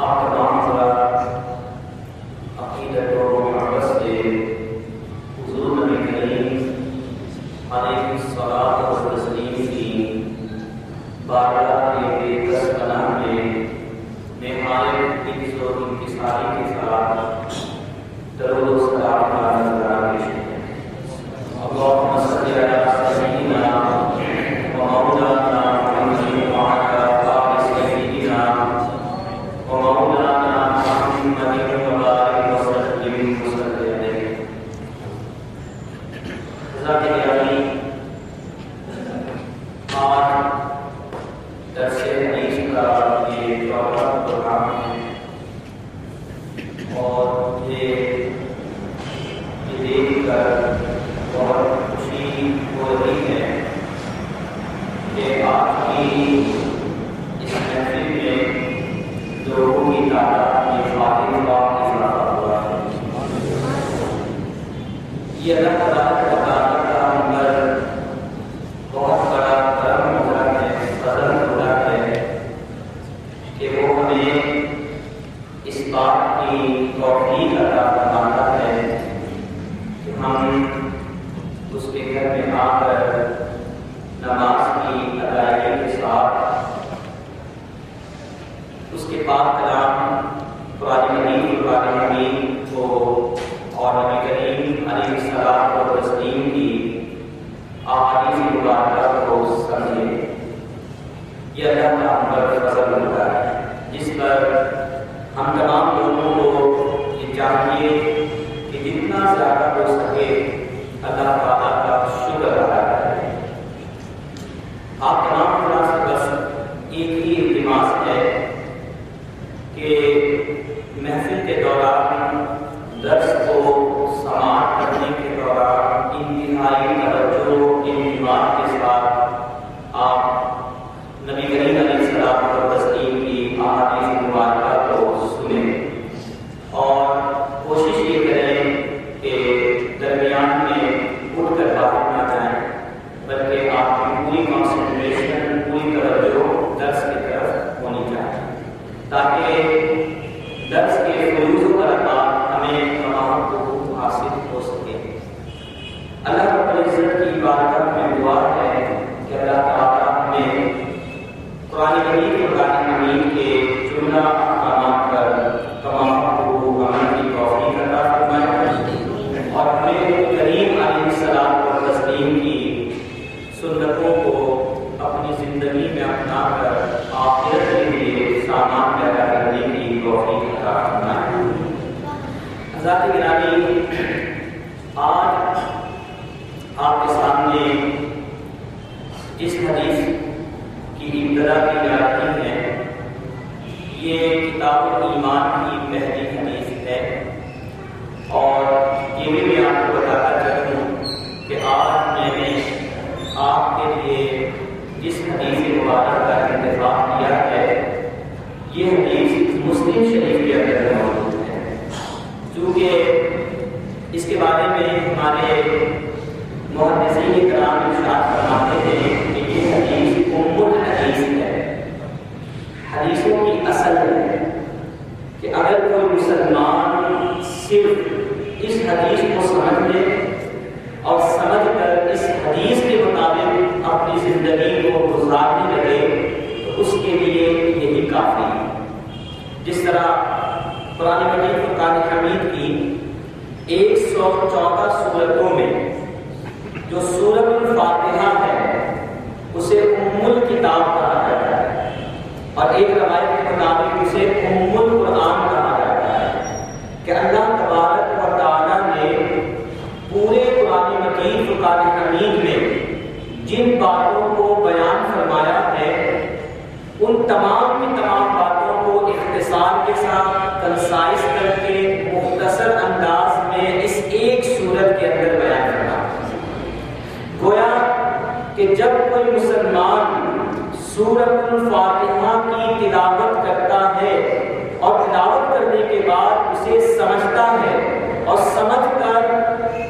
آپ تمام حضرات عقیدت و محبت سے حضور نبی کریم علیہ الصلاۃ والتسلیم کی بارگاہ کے بےکس پناہ میں نہایت عزت و انکساری کے ساتھ درود و سلام کا نذرانہ پیش کرتے ہیں۔ اللہم صلی علی سیدنا و مولانا محمد وعلی آل سیدنا و مولانا محمد وبارک وسلم علیہ۔ حضرات گرامی، آج درس حدیث کا یہ چوتھا پروگرام ہے اور یہ دیکھ کر بہت خوشی ہو رہی ہے کہ آج کی اس محفل میں لوگوں کی تعداد میں فاتح کا اضافہ ہوا ہے۔ یہ اللہ تعالیٰ کا منظر بہت بڑا کرم ہوتا ہے، فضل ہوتا ہے کہ وہ ہمیں اس بات کی توفیق عطا فرماتا ہے کہ ہم اس کے گھر میں آ کر نماز کی ادائیگی کے ساتھ اس کے پاک کلام قرآن مجید کو اور نبی کریم علیہ الصلاۃ والتسلیم کی احادیث مبارکہ کو سمجھیں۔ یہ اللہ کا ہم پر فضل ہوتا ہے جس پر ہم تمام لوگوں کو یہ چاہیے کہ جتنا زیادہ ہو سکے اللہ تعالیٰ کا شکر ادا کریں۔ آپ تمام حضرات سے بس ایک ہی التماس ہے کہ محفل کے دوران درس کو سماعت کرنے کے دوران انتہائی توجہ انضباط کے ساتھ آپ نبی کریم علیہ الصلوۃ والتسلیم کی احادیث مبارکہ کو سنیں اور کوشش یہ کریں کہ درمیان میں اٹھ کر باہر نہ جائیں، بلکہ آپ کی پوری کنسنٹریشن، پوری توجہ درس کی طرف ہونی چاہیے تاکہ درس کے فیوز و برکات ہمیں تمام کو حاصل ہو سکے۔ اللہ رب العزت کی بارگاہ میں دعا ہے کہ اللہ تعالیٰ ہمیں قرآن مجید اور قرآن حمید کے جملہ احکامات پر تمام کو عمل کی توفیق عطا فرمائے اور ہمیں کریم علیہ الصلوۃ والتسلیم کی سنتوں کو اپنی زندگی میں اپنا کر آخرت کے لیے سامان پیدا کرنے کی توفیق عطا فرمائے۔ حضرات گرامی، آج آپ کے سامنے جس حدیث کی ابتدا کی جا رہی ہے یہ کتاب الایمان کی پہلی حدیث ہے اور یہ بھی میں آپ کو بتاتا چلوں کہ آج میں نے آپ کے لیے جس حدیث مبارک کا انتخاب کیا ہے یہ حدیث مسلم شریف کے اندر موجود ہے، چونکہ اس کے بارے میں ہمارے محدثین کرام ارشاد فرماتے ہیں کہ یہ حدیث ام الحدیث ہے، حدیثوں کی اصل ہے کہ اگر کوئی مسلمان صرف اس حدیث کو سمجھ لے اور سمجھ کر اس حدیث کے مطابق اپنی زندگی کو گزارنے لگے تو اس کے لیے یہی کافی ہے۔ جس طرح قرآن مجید و قرآن حمید کی 114 سورتوں میں جو سورۃ الفاتحہ ہے اسے ام الکتاب کہا جاتا ہے اور ایک روایت کے مطابق اسے ام القرآن کہا جاتا ہے کہ اللہ تبارک و تعالیٰ نے پورے قرآن مجید و قرآن حمید میں جن باتوں کو بیان فرمایا ہے ان تمام کی تمام باتوں کو اختصار کے ساتھ کنسائز کر کے مختصر انداز میں اس ایک سورت کے اندر بیان کرنا گویا کہ جب کوئی مسلمان سورۃ الفاتحہ کی تلاوت کرتا ہے اور تلاوت کرنے کے بعد اسے سمجھتا ہے اور سمجھ کر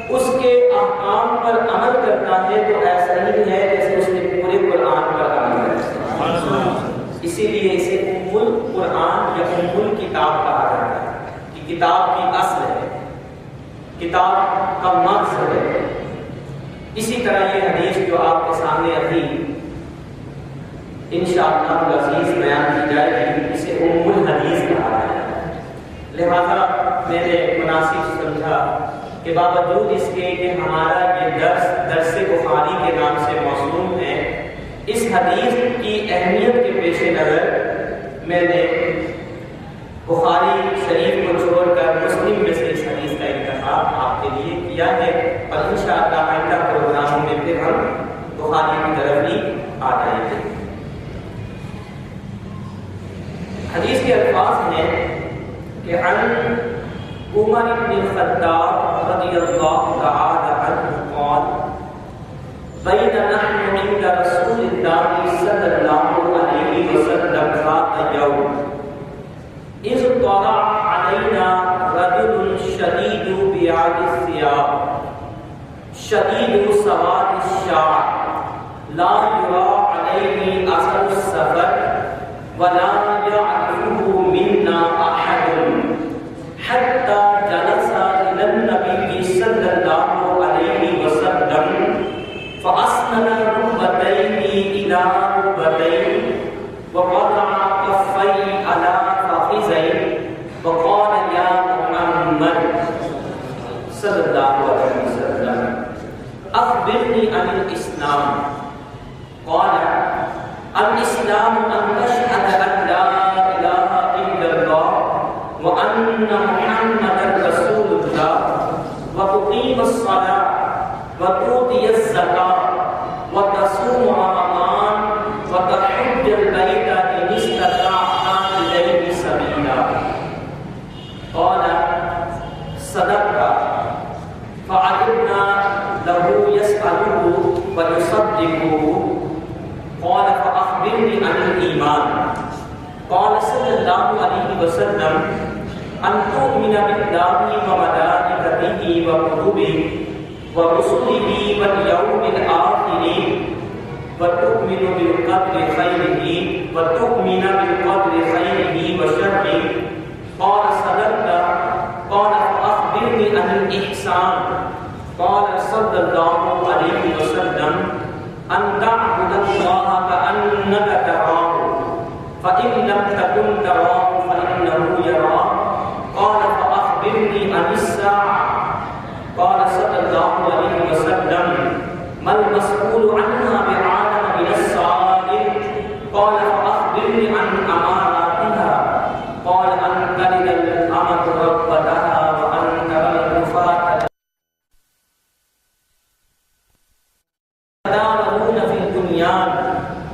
اس کے احکام پر عمل کرتا ہے تو ایسا ہی ہے جیسے اس نے پورے قرآن پر عمل کیا۔ اس اسی لیے اسے ام القرآن یا ام الکتاب کہا جاتا ہے کہ کتاب کی اصل ہے، کتاب کا مغز ہے۔ اسی طرح یہ حدیث جو آپ کے سامنے ابھی انشاءاللہ العزیز بیان کی جائے گی، اسے ام الحدیث کہا جاتا ہے۔ لہذا میں نے مناسب سمجھا کہ باوجود اس کے کہ ہمارا یہ درس بخاری کے نام سے موسوم ہے، اس حدیث کی اہمیت کے پیش نظر میں نے بخاری شریف کو چھوڑ کر مسلم میں سے اس حدیث کا انتخاب آپ کے لیے کیا ہے، اور انشاءاللہ آئندہ پروگراموں میں پھر ہم بخاری کی طرف ہی آ جائیں گے۔ حدیث کے الفاظ ہیں کہ عن عمر بن الخطاب رضی اللہ تعالی عنہ قال بین نحن عند رسول اللہ صلی اللہ علیہ وسلم ذات یوم اذ طلع علینا رجل شدید بیاض الثياب شدید سواد الشعر لا یرى علیہ اثر السفر ولا يعرفه منا احد حتى جلس الى النبي صلى الله عليه وسلم فاسند ركبتيه الى ركبتيه ووضع كفيه على فخذيه وقال يا محمد صلى الله عليه وسلم اخبرني عن الاسلام قال الاسلام ان تشهد ان لا اله الا الله وان محمدا رسول الله وتقيم الصلاه وتؤتي الزكاه وتصوم رمضان وتحج البيت ان استطعت اليه سبيلا قال صدقت فعجبنا له يسأله ويصدقه قال فأخبرني عن الإيمان قال صلى الله عليه وسلم أن تؤمن بالله وملائكته وكتبه ورسله واليوم الآخر وتؤمن بالقدر خيره وتؤمن بالقدر خيره وشره قال صدقت قال فأخبرني عن الإحسان قال صلى الله عليه وسلم أن تعبد الله كأنك تراه فإن لم تكن تراه فإنه يراك قال فأخبرني عن الساعة قال صلى الله عليه وسلم ما المسؤول عنها بعالم من السائل قال فأخبرني عن أماراتها قال أن تلد الأمة ربتها وأن ترى الرفاة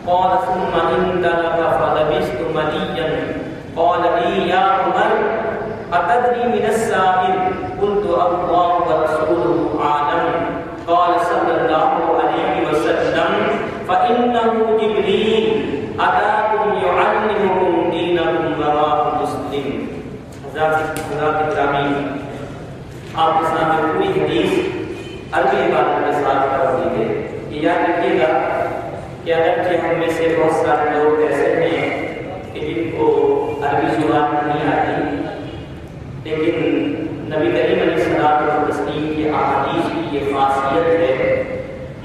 قال ثم انطلق فلبثت مليا قال لي يا عمر أتدري من السائل قلت الله ورسوله أعلم قال صلى الله عليه وسلم فإنه جبريل أتاكم يعلمكم دينكم رواه مسلم۔ حضرات گرامی، آپ کے سامنے پوری حدیث عربی عبارت کے ساتھ پڑھ دی ہے۔ یاد رکھیے گا کہ اگرچہ ہم میں سے بہت سارے لوگ ایسے ہیں کہ جن کو عربی زبان نہیں آتی، لیکن نبی کریم علیہ الصلوۃ والتسلیم کی احادیث کی یہ خاصیت ہے،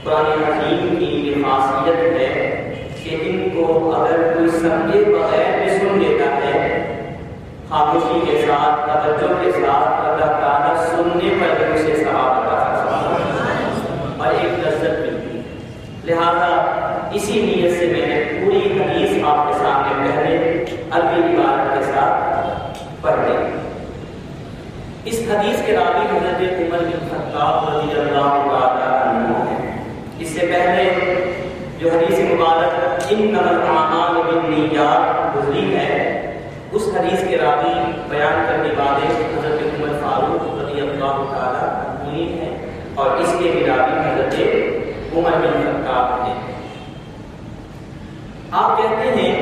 قرآن حکیم کی یہ خاصیت ہے کہ ان کو اگر کوئی سمجھے بغیر بھی سن لیتا ہے، خاموشی کے ساتھ، توجہ کے ساتھ، اللہ تعالیٰ سننے پر بھی اسے ثواب عطا کرتا ہے اور ایک لذت ملتی ہے۔ لہذا اسی نیت سے میں نے پوری حدیث آپ کے سامنے پہلے عربی عبارت کے ساتھ پڑھ دی۔ اس حدیث کے راوی حضرت عمر بن خطاب رضی اللہ تعالی عنہ ہیں۔ اس سے پہلے جو حدیث مبارک انما الاعمال بالنیات گزری ہے، اس حدیث کے راوی بیان کرنے والے حضرت عمر فاروق رضی اللہ تعالی عنہ ہیں، اور اس کے بھی راوی حضرت عمر بن خطاب ہیں۔ آپ کہتے ہیں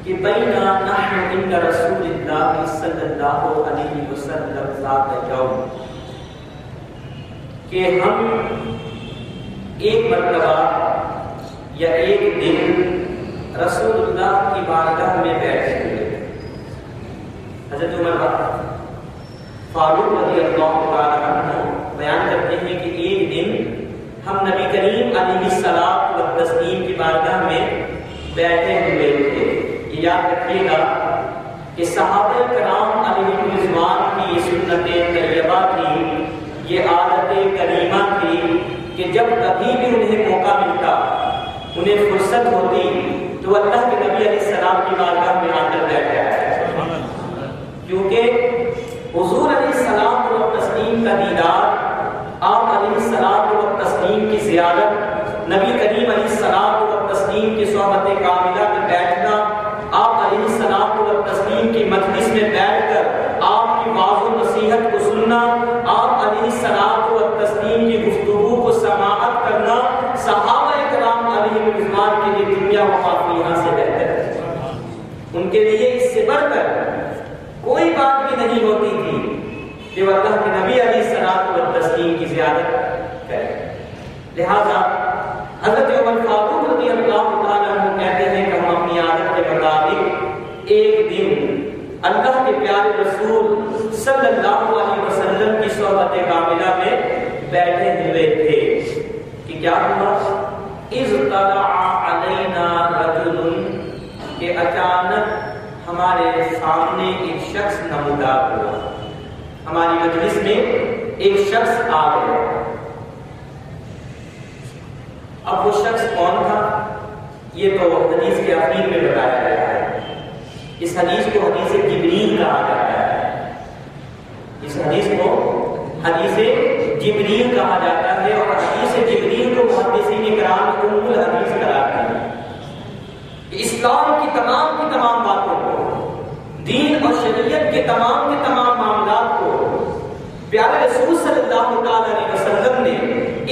کہ بینا نحن عند رسول اللہ صلی اللہ علیہ وسلم ذات یوم، کہ ہم ایک مرتبہ یا ایک دن رسول اللہ کی بارگاہ میں بیٹھے ہوئے. حضرت عمر فاروق رضی اللہ تعالیٰ عنہ بیان کرتے ہیں کہ ایک دن ہم نبی کریم علیہ الصلوۃ والتسلیم کی بارگاہ میں بیٹھے ہوئے تھے. یہ یاد رکھیے گا کہ صحابہ کرام علیہم رضوان کی یہ سنت طیبہ تھی، یہ عادت کریمہ تھی کہ جب کبھی بھی انہیں موقع ملتا، انہیں فرصت ہوتی تو اللہ کے نبی علیہ السلام کی بارگاہ میں آ کر بیٹھ جاتے، کیونکہ حضور علیہ السلام و تسلیم کا دیدار، آپ علیہ السلام و تسلیم کی زیارت، نبی کریم علیہ السلام و تسلیم کی صحبت کاملہ میں بیٹھنا، آپ علیہ السلام و تسلیم کی مجلس میں بیٹھ کر آپ کی واعظ و نصیحت کو سننا، آپ علیہ السلام و تسلیم کی گفتگو کو سماعت کرنا صحابہ کرام علیہ رضوان کے لیے دنیا و ما فیہا سے بہتر ہے. ان کے لیے اس سے بڑھ کر کوئی بات بھی نہیں ہوتی تھی کہ وہ اللہ کے نبی علیہ السلام و تسلیم کی زیارت کریں. لہذا حضرت عمر فاروق رضی اللہ تعالیٰ عنہ کہتے ہیں کہ ہم اپنی عادت کے مطابق ایک دن اللہ کے پیارے رسول صلی اللہ علیہ وسلم کی صحبت کاملہ میں بیٹھے ہوئے تھے کہ کیا ہوا؟ اذ طلع علینا رجل، کہ اچانک ہمارے سامنے ایک شخص نمودار ہوا، ہماری مجلس میں ایک شخص آ گیا. اب وہ شخص کون تھا یہ تو حدیث کے اخیر میں بتایا گیا ہے. اس حدیث کو حدیث جبریل کہا جاتا ہے، اس حدیث کو حدیث جبریل کہا جاتا ہے، اور حدیث جبریل کو محدثین کرام ام الحدیث قرار دیتے ہیں. اسلام کی تمام باتوں کو، دین اور شریعت کے تمام معاملات کو پیارے رسول صلی اللہ تعالی علیہ وسلم نے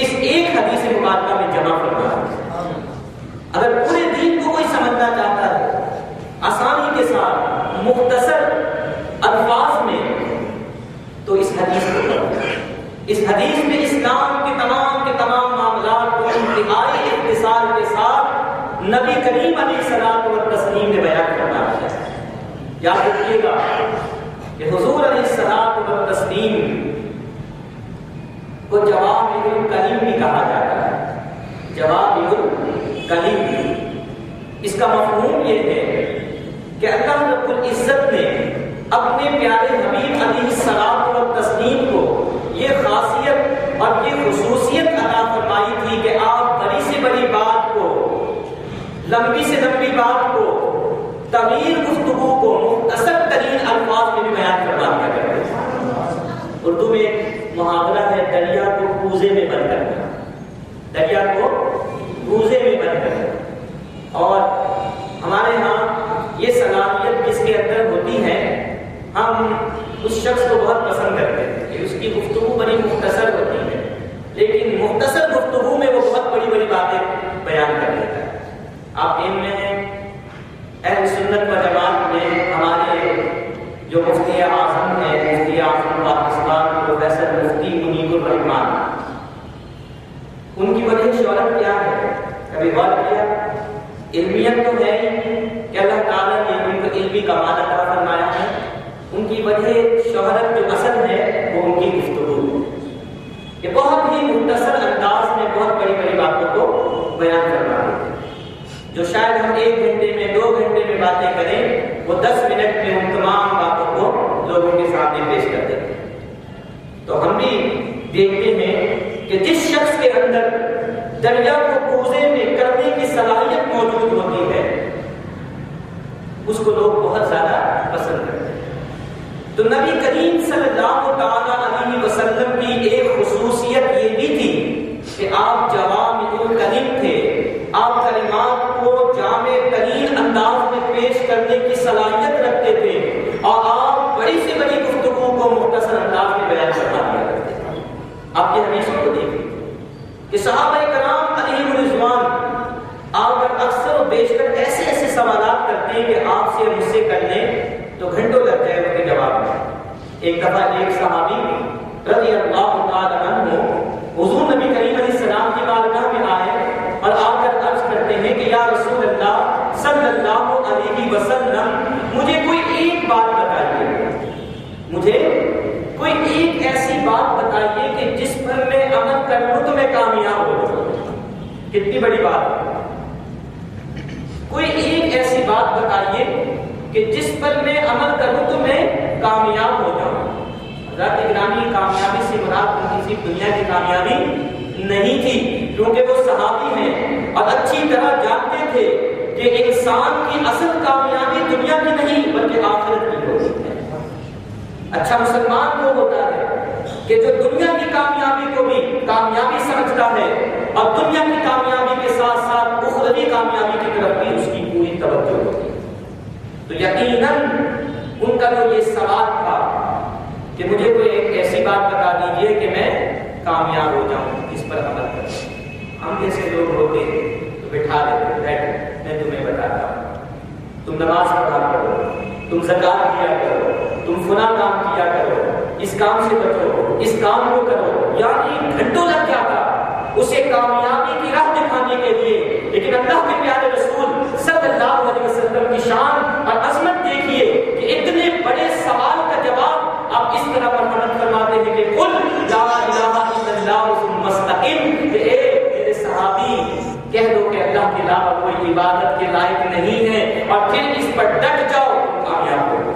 اس ایک حدیث مبارکہ میں جمع فرمایا. اگر پورے دین کو کوئی سمجھنا چاہتا ہے آسانی کے ساتھ مختصر الفاظ میں تو اس حدیث کو پڑھیں. اس حدیث میں اسلام کے تمام معاملات کو انتہائی اختصار کے ساتھ نبی کریم علیہ الصلوۃ والتسلیم نے بیان کرنا ہے. یاد رکھیے گا کہ حضور علیہ الصلوۃ والتسلیم کو جوامع الکلم بھی کہا جاتا ہے. جوامع الکلم، اس کا مفہوم یہ ہے کہ اللہ رب العزت نے اپنے پیارے حبیب علیہ الصلوۃ والتسلیم کو یہ خاصیت اور یہ خصوصیت عطا فرمائی تھی کہ آپ بڑی سے بڑی بات کو، لمبی سے لمبی بات کو، طویل گفتگو کو مختصر ترین الفاظ میں بھی بیان فرما دیا کرتے ہیں. اردو میں ایک محاورہ ہے، دریا کو کوزے میں بند کرنا، دریا کو کوزے میں بند کرنا. اور ہمارے ہاں یہ صلاحیت جس کے اندر ہوتی ہے، ہم اس شخص کو بہت پسند کرتے ہیں کہ اس کی گفتگو بڑی مختصر ہوتی ہے، لیکن مختصر گفتگو میں وہ بہت بڑی باتیں بیان کر دیتا ہے. آپ علم میں ہیں اہل سنت و جماعت میں ہمارے جو مفتی اعظم ہیں، مفتی اعظم پاکستان پروفیسر مفتی منیب الرحمان، ان کی وجہ شہرت کیا ہے؟ کبھی غور کیا؟ علمیت تو ہے کہ اللہ تعالیٰ نے ان کو علمی کمال عطا فرمایا ہے، ان کی وجہ شہرت جو اصل ہے وہ ان کی گفتگو ہے کہ بہت ہی مختصر انداز میں بہت بڑی باتوں کو بیان کرنا ہے. جو شاید ہم 1 گھنٹے میں 2 گھنٹے میں باتیں کریں، وہ 10 منٹ میں ان تمام باتوں کو لوگوں کے سامنے پیش کر دیتے ہیں. تو ہم بھی دیکھتے ہیں کہ جس شخص کے اندر دریا کو کوزے میں کرنے کی صلاحیت موجود ہوتی ہے اس کو لوگ بہت زیادہ پسند کرتے ہیں. تو نبی کریم صلی اللہ تعالی علیہ وسلم کی ایک خصوصیت یہ بھی تھی کہ آپ جوامع الکلم تھے. آپ کلمات کو جامع ترین انداز میں پیش کرنے کی صلاحیت رکھتے تھے، اور آپ بڑی سے بڑی گفتگو کو مختصر انداز میں بیان کروا دیا کرتے تھے. آپ کی حدیثوں کو دیکھیں کہ صحابہ کرام علیہم رضوان آپ پر اکثر و بیشتر ایسے سوالات کرتے ہیں کہ آپ سے مجھ سے کر لیں تو گھنٹوں لگ جائے ان کے جواب میں. ایک دفعہ ایک صحابی رضی اللہ تعالی عنہ حضور نبی کریم علیہ السلام کی بارگاہ میں آئے اور آ کر عرض کرتے ہیں کہ یا رسول اللہ صلی مجھے کوئی ایک ایسی بات بتائیے کہ جس پر میں عمل کر لوں تو میں کامیاب ہو جاؤں. کتنی بڑی بات ہے. کوئی ایک ایسی بات بتائیے کہ جس پر میں عمل کروں تو میں کامیاب ہو جاؤں. حضرات گرامی، کامیابی سے مراد کسی دنیا کی کامیابی نہیں تھی، کیونکہ وہ صحابی ہیں اور اچھی طرح جانتے تھے کہ انسان کی اصل کامیابی دنیا کی نہیں بلکہ آخرت کی ہوتی ہے. اچھا مسلمان وہ ہوتا ہے کہ جو دنیا کی کامیابی کو بھی کامیابی سمجھتا ہے اور دنیا کی کامیابی کے ساتھ ساتھ اخروی کامیابی کی طرف بھی اس کی پوری توجہ ہوتی ہے. تو یقیناً ان کا جو یہ سوال تھا کہ مجھے کوئی ایک ایسی بات بتا دیجئے کہ میں کامیاب ہو جاؤں، اس پر عمل کروں. ہم جیسے لوگ ہوتے تو بٹھا دیتے، بیٹھو میں تمہیں بتاتا ہوں، تم نماز پڑھا کرو، تم زکات دیا کرو، تم فلاں کام کیا کرو، اس کام سے بچو، اس کام کو کرو. یعنی گھنٹوں لگ جاتا اسے کامیابی کی راہ دکھانے کے لیے. لیکن اللہ کے پیارے رسول صلی اللہ علیہ وسلم کی شان اور عظمت دیکھیے کہ اتنے بڑے سوال کا جواب آپ اس طرح مرحمت فرماتے ہیں کہ قل لا الہ الا اللہ ثم استقم. کہ اے میرے صحابی کہہ دو کہ اللہ کے علاوہ کوئی عبادت کے لائق نہیں ہے اور پھر اس پر ڈٹ جاؤ، کامیاب ہو.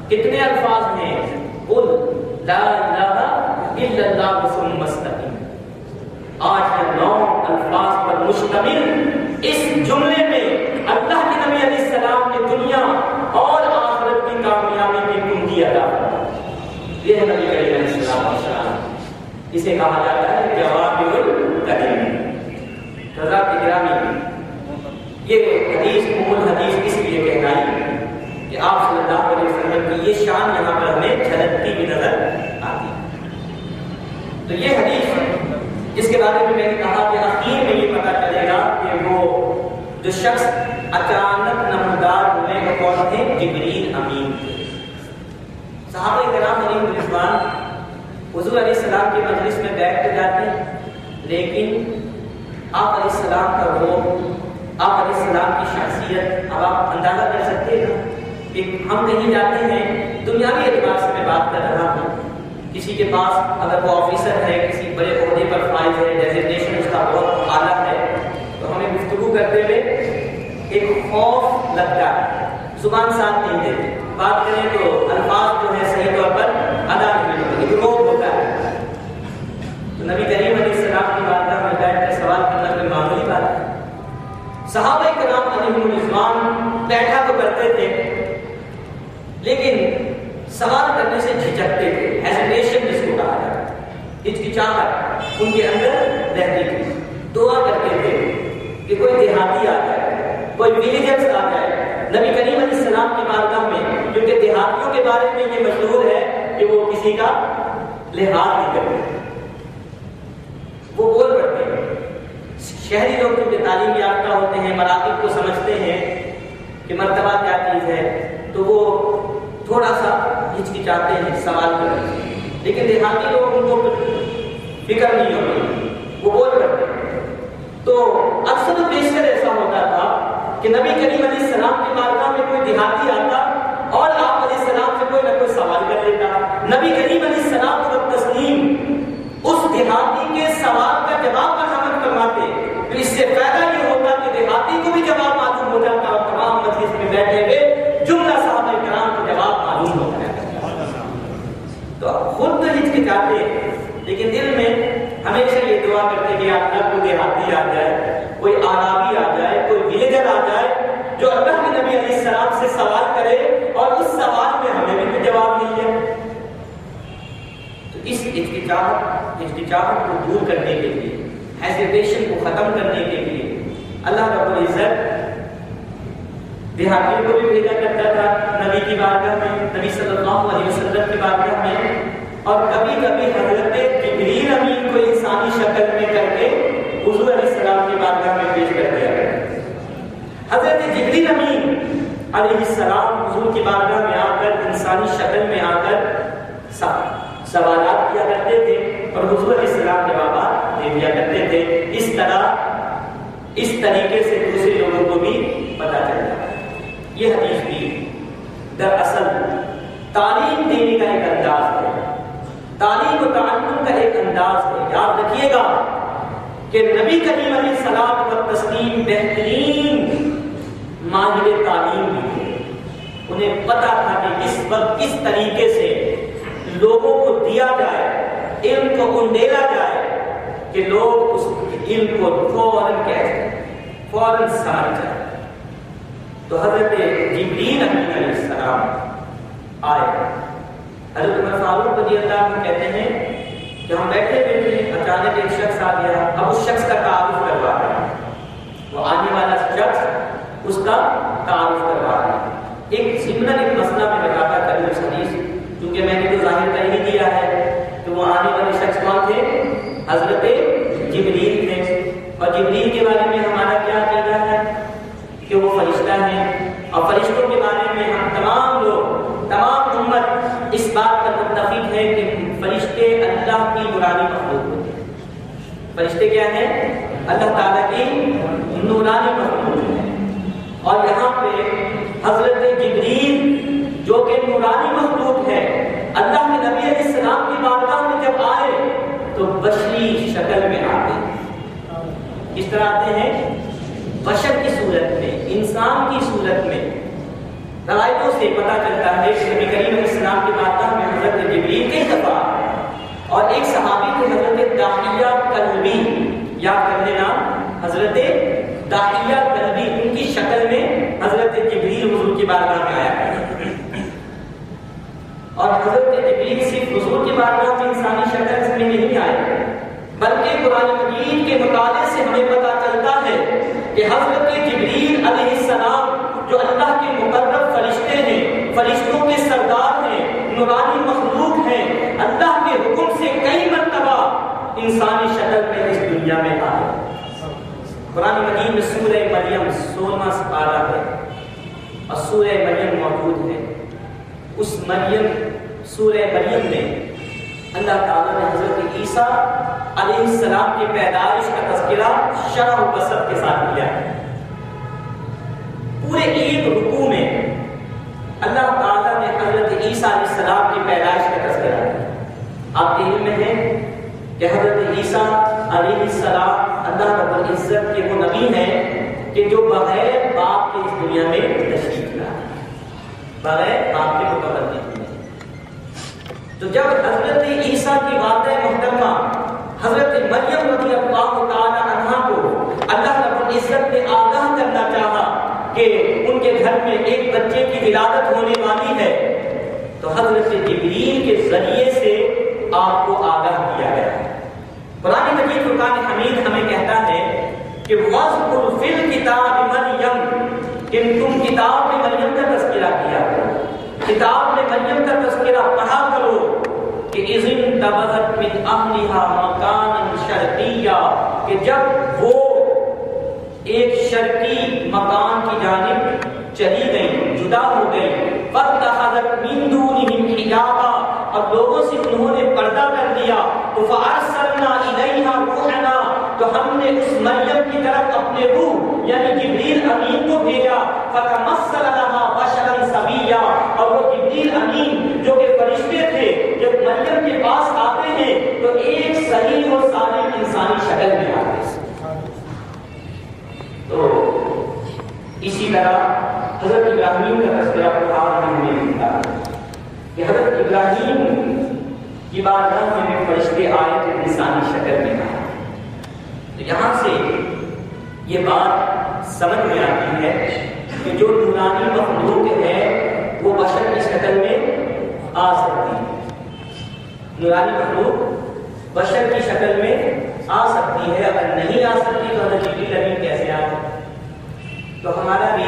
کتنے الفاظ ہیں، قل لا الہ الا اللہ ثم استقم. 8 یا 9 الفاظ پر مشتمل اس جملے میں اللہ کے نبی علیہ السلام نے دنیا اور آخرت کی کامیابی کی کنجی ادا کی. یہ ہے نبی کریم علیہ السلام. اسے کہا جاتا ہے جوامع الکلم. حضرات گرامی، یہ حدیث الحدیث اس لیے کہلائی کہ آپ صلی اللہ علیہ وسلم کی یہ شان یہاں پر ہمیں جھلکتی بھی نظر آتی ہے. تو یہ حدیث جس کے بارے میں نے کہا کہ اخیر میں یہ پتہ چلے گا کہ وہ جو شخص اچانک نمودار ہوئے وہ کون تھے؟ جبریل امین. صحابہ کرام علیہم رضوان حضور علیہ السلام کی مجلس میں بیٹھ کے جاتے ہیں، لیکن آپ علیہ السلام کا روح، آپ علیہ السلام کی شخصیت اب آپ اندازہ کر سکتے ہیں کہ ہم کہیں جاتے ہیں، دنیاوی اعتبار سے میں بات کر رہا ہوں، کسی کے پاس اگر وہ آفیسر ہے، کسی بڑے عہدے پر فائز ہے، ڈیزگنیشن اس کا بہت اعلیٰ ہے، تو ہمیں گفتگو کرتے ہوئے ایک خوف لگتا ہے، زبان ساتھ نہیں دیتے، بات کریں تو الفاظ جو ہے صحیح طور پر ادا نہیں ہوتے، ایک روب ہوتا ہے. تو نبی کریم علیہ السلام کی بارگاہ میں بیٹھ کر سوال کرنا کوئی معمولی بات ہے. صحابہ کرام علیہم رضوان بیٹھا تو کرتے تھے لیکن سوال کرنے سے جھجکتے تھے. ہیزیٹیشن جس کو کہا جاتا ہے، ہچکچاہٹ ان کے اندر رہتی تھی. دعا کرتے تھے کہ کوئی دیہاتی آ جائے، کوئی ولیجرز آ جائے نبی کریم علیہ السلام کی بارگاہ میں، کیونکہ دیہاتیوں کے بارے میں یہ مشہور ہے کہ وہ کسی کا لحاظ نہیں کرتے، وہ بول پڑتے ہیں. شہری لوگ کیونکہ تعلیم یافتہ ہوتے ہیں، مراکب کو سمجھتے ہیں کہ مرتبہ کیا چیز ہے، تو وہ تھوڑا سا ہچکچاتے ہیں سوال کرنے سے. لیکن دیہاتی لوگ ان کو فکر نہیں ہوتی، وہ بول پڑتے ہیں. تو اکثر و بیشتر ایسا ہوتا تھا کہ نبی کریم علیہ السلام کی بارگاہ میں کوئی دیہاتی آتا اور آپ علیہ السلام سے کوئی نہ کوئی سوال کر لیتا. نبی کریم علیہ السلام کو تسلیم اس دیہاتی کے سوال کا جواب مرحمت فرماتے. تو اس سے فائدہ یہ ہوتا کہ دیہاتی کو بھی جواب معلوم ہو جاتا اور تمام مجلس میں بیٹھے ہوئے جملہ صحابہ کرام کو جواب معلوم ہو جاتا. تو خود تو ہچکچاتے لیکن دل میں ہمیشہ یہ دعا کرتے کہ اللہ کو دیہاتی آ جائے، کوئی عربی آ جائے، کوئی ولیجر آ جائے جو اللہ کے نبی علیہ السلام سے سوال کرے اور اس سوال میں ہمیں بھی کوئی جواب نہیں ہے. تو اس ہچکچاہٹ کو دور کرنے کے لیے، ہیزیٹیشن کو ختم کرنے کے لیے اللہ رب العزت دیہاتیوں کو بھی بھیجا کرتا تھا نبی کی بارگاہ میں، نبی صلی اللہ علیہ وسلم کی بارگاہ میں، اور کبھی کبھی حضرت جبریل امین کو انسانی شکل میں کر کے حضور علیہ السلام کی بارگاہ میں پیش کر دیا گیا. حضرت جبریل امین علیہ السلام حضور کی بارگاہ میں آ کر انسانی شکل میں آ کر سوالات کیا کرتے تھے اور حضور علیہ السلام جوابات دے دیا کرتے تھے. اس طریقے سے دوسرے لوگوں کو بھی پتہ چل جاتا. یہ حدیث بھی در کہ نبی کریم علیہ الصلوۃ والتسلیم بہترین ماہر تعلیم بھی تھے. انہیں پتا تھا کہ اس وقت کس طریقے سے لوگوں کو دیا جائے، علم کو انڈیلا جائے کہ لوگ اس علم کو فوراً کہہ جائیں، فوراً سمجھ جائیں. تو حضرت جبریل امین علیہ السلام آئے. حضرت عمر فاروق رضی اللہ عنہ کہتے ہیں کہ ہم بیٹھے ہوئے تھے، اچانک ایک شخص آ گیا. اب اس شخص کا تعارف کروا رہا ہے، وہ آنے والا شخص اس کا تعارف کروا رہا ہے. ایک ضمن ایک مسئلہ میں بتاتا کروں اس حدیث، کیونکہ میں نے تو ظاہر کر ہی دیا ہے کہ وہ آنے والے شخص کون تھے؟ حضرت جبریل تھے. اور جبریل کے بارے میں ہمارا کیا عقیدہ ہے کہ وہ فرشتہ ہیں، اور فرشتوں کے بارے میں ہم تمام لوگ، تمام امت اس بات پر متفق ہے کہ فرشتے اللہ کی نورانی مخلوق ہوتے ہیں. فرشتے کیا ہیں؟ اللہ تعالیٰ کی نورانی مخلوق ہیں. اور یہاں پہ حضرت جبریل جو کہ نورانی مخلوق ہے، اللہ کے نبی علیہ السلام کی بارگاہ میں جب آئے تو بشری شکل میں آتے ہیں. کس طرح آتے ہیں؟ بشر کی صورت میں، انسان کی صورت میں. روایتوں سے پتہ چلتا ہے کہ نبی کریم علیہ السلام کی بارگاہ میں حضرت جبریل کئی دفعہ، اور ایک صحابی تھے حضرت داحیہ کلبی، یاد کر لینا، حضرت داحیہ کلبی، ان کی شکل میں حضرت جبریل حضور کی بارگاہ میں آیا. اور حضرت جبریل صرف حضور کی بارگاہ میں انسانی شکل میں نہیں آئے، بلکہ قرآن مجید کے مطالعے سے ہمیں پتہ چلتا ہے کہ حضرت جبریل علیہ السلام جو اللہ کے مقرب فرشتے ہیں، فرشتوں کے سردار ہیں، نورانی مخلوق ہیں، اللہ کے حکم سے کئی مرتبہ انسانی شکل میں اس دنیا میں آئے. قرآن مجید میں سورہ مریم 16واں سپارہ ہے اور سورہ مریم موجود ہے. اس مریم، سورہ مریم میں اللہ تعالیٰ نے حضرت عیسیٰ علیہ السلام کی پیدائش کا تذکرہ شرح و بسط کے ساتھ کیا ہے. پورے ایک رکوع میں اللہ تعالیٰ نے حضرت عیسیٰ علیہ السلام کی پیدائش کا تذکرہ کیا. آپ کے علم میں ہے کہ حضرت عیسیٰ علیہ السلام اللہ رب العزت کے وہ نبی ہیں کہ جو بغیر باپ کے اس دنیا میں تشریف لائے، بغیر باپ کے متولد ہوئے. تو جب حضرت عیسیٰ کی والدہ محترمہ حضرت مریم رضی اللہ تعالی عنہا کو اللہ رب العزت نے آگاہ کرنا چاہا کہ ان کے گھر میں ایک بچے کی ولادت ہونے والی ہے، تو حضرت جبریل کے ذریعے سے آپ کو آگاہ کیا گیا. قرآن مجید فرقان حمید ہمیں کہتا ہے کہ وَاذْكُرْ فِي الْكِتَابِ مَرْيَمَ، کہ تم کتاب میں مریم کا تذکرہ کیا کرو، کتاب میں مریم کا تذکرہ پڑھا کرو کہ اِذِ انتبذت مِنْ أَهْلِهَا مَكَانًا شَرْقِيًّا، کہ جب وہ ایک شرقی مکان کی جانب چلی گئی، جدا ہو گئی، فَاتَّخَذَتْ مِن دُونِهِمْ حِجَابًا، اور لوگوں سے انہوں نے پردہ کر دیا، تو فَأَرْسَلْنَا إِلَيْهَا رُوحَنَا، تو ہم نے اس مریم کی طرف اپنے روح یعنی جبریل امین کو بھیجا. فَتَمَثَّلَ لَهَا بَشَرًا سَوِيًّا، اور وہ جبریل امین جو کہ فرشتے تھے جب مریم کے پاس آتے ہیں تو ایک صحیح اور سالم انسانی شکل میں آتے ہیں. تو اسی طرح حضرت ابراہیم کا تذکرہ قرآن میں ملتا ہے کہ حضرت ابراہیم کی بارگاہ میں فرشتے آئے تو انسانی شکل میں آئے. تو یہاں سے یہ بات سمجھ میں آتی ہے کہ جو نورانی مخلوق ہے وہ بشر کی شکل میں آ سکتی ہے. نورانی مخلوق بشر کی شکل میں آ سکتی ہے. اگر نہیں آ سکتی تو حضرت جبریل امین کیسے آئے؟ تو ہمارا بھی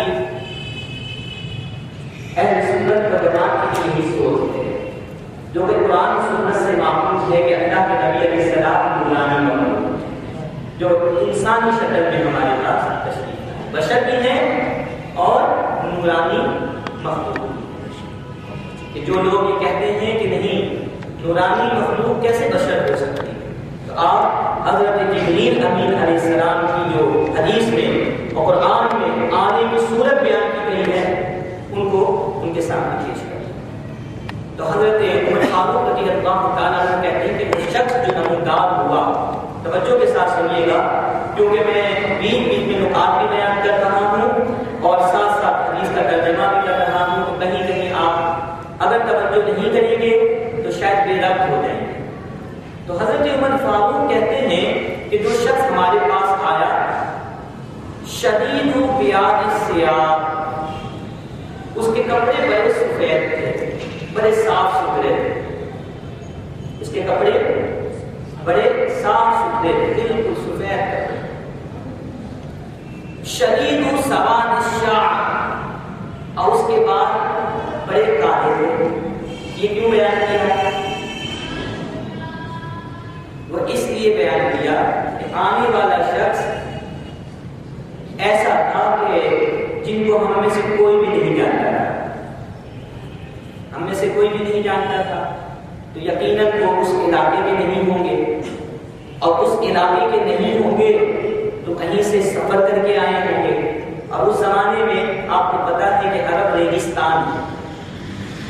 اہل سنت و جماعت کی یہی سوچ ہے جو کہ قرآن و سنت سے معقول ہے کہ اللہ کے نبی علیہ السلام نورانی مخلوق جو انسانی شکل میں ہمارے پاس تشریف ہے، بشر بھی ہیں اور نورانی مخلوق. کہ جو لوگ یہ کہتے ہیں کہ نہیں نورانی مخلوق کیسے بشر ہو سکتی ہے، تو آپ حضرت جبریل امین علیہ السلام کی جو حدیث میں اور قرآن میں آنے کی صورت بیان کی گئی ہے ان کو ان کے سامنے پیش کریں. تو حضرت عمر فاروق رضی اللہ تعالیٰ عنہ کہتے ہیں کہ وہ شخص جو نمودار ہوا تو توجہ کے ساتھ سنیے گا، کیونکہ میں بیچ بیچ میں نکات بھی بیان کر رہا ہوں اور ساتھ ساتھ حدیث کا ترجمہ بھی کر رہا ہوں، تو کہیں کہیں آپ اگر توجہ نہیں کریں گے تو شاید بے ربط ہو جائیں گے۔ تو حضرت عمر فاروق کہتے ہیں کہ جو شخص ہمارے پاس آیا شدید بیاض الثیاب، اس کے کپڑے بڑے سفید تھے، بڑے صاف ستھرے تھے، اس کے کپڑے بڑے صاف ستھرے تھے، بالکل سفید کپڑے، شدید سواد الشعر، اور اس کے بعد بڑے کالے تھے۔ یہ کیوں بیان کیا ہے؟ وہ اس لیے بیان کیا کہ آنے والا شخص ایسا تھا کہ جن کو ہم میں سے کوئی بھی نہیں جانتا تھا، ہم میں سے کوئی بھی نہیں جانتا تھا، تو یقیناً وہ اس علاقے کے نہیں ہوں گے، اور اس علاقے کے نہیں ہوں گے تو کہیں سے سفر کر کے آئے ہوں گے۔ اور اس زمانے میں آپ کو پتا ہے کہ عرب ریگستان ہے،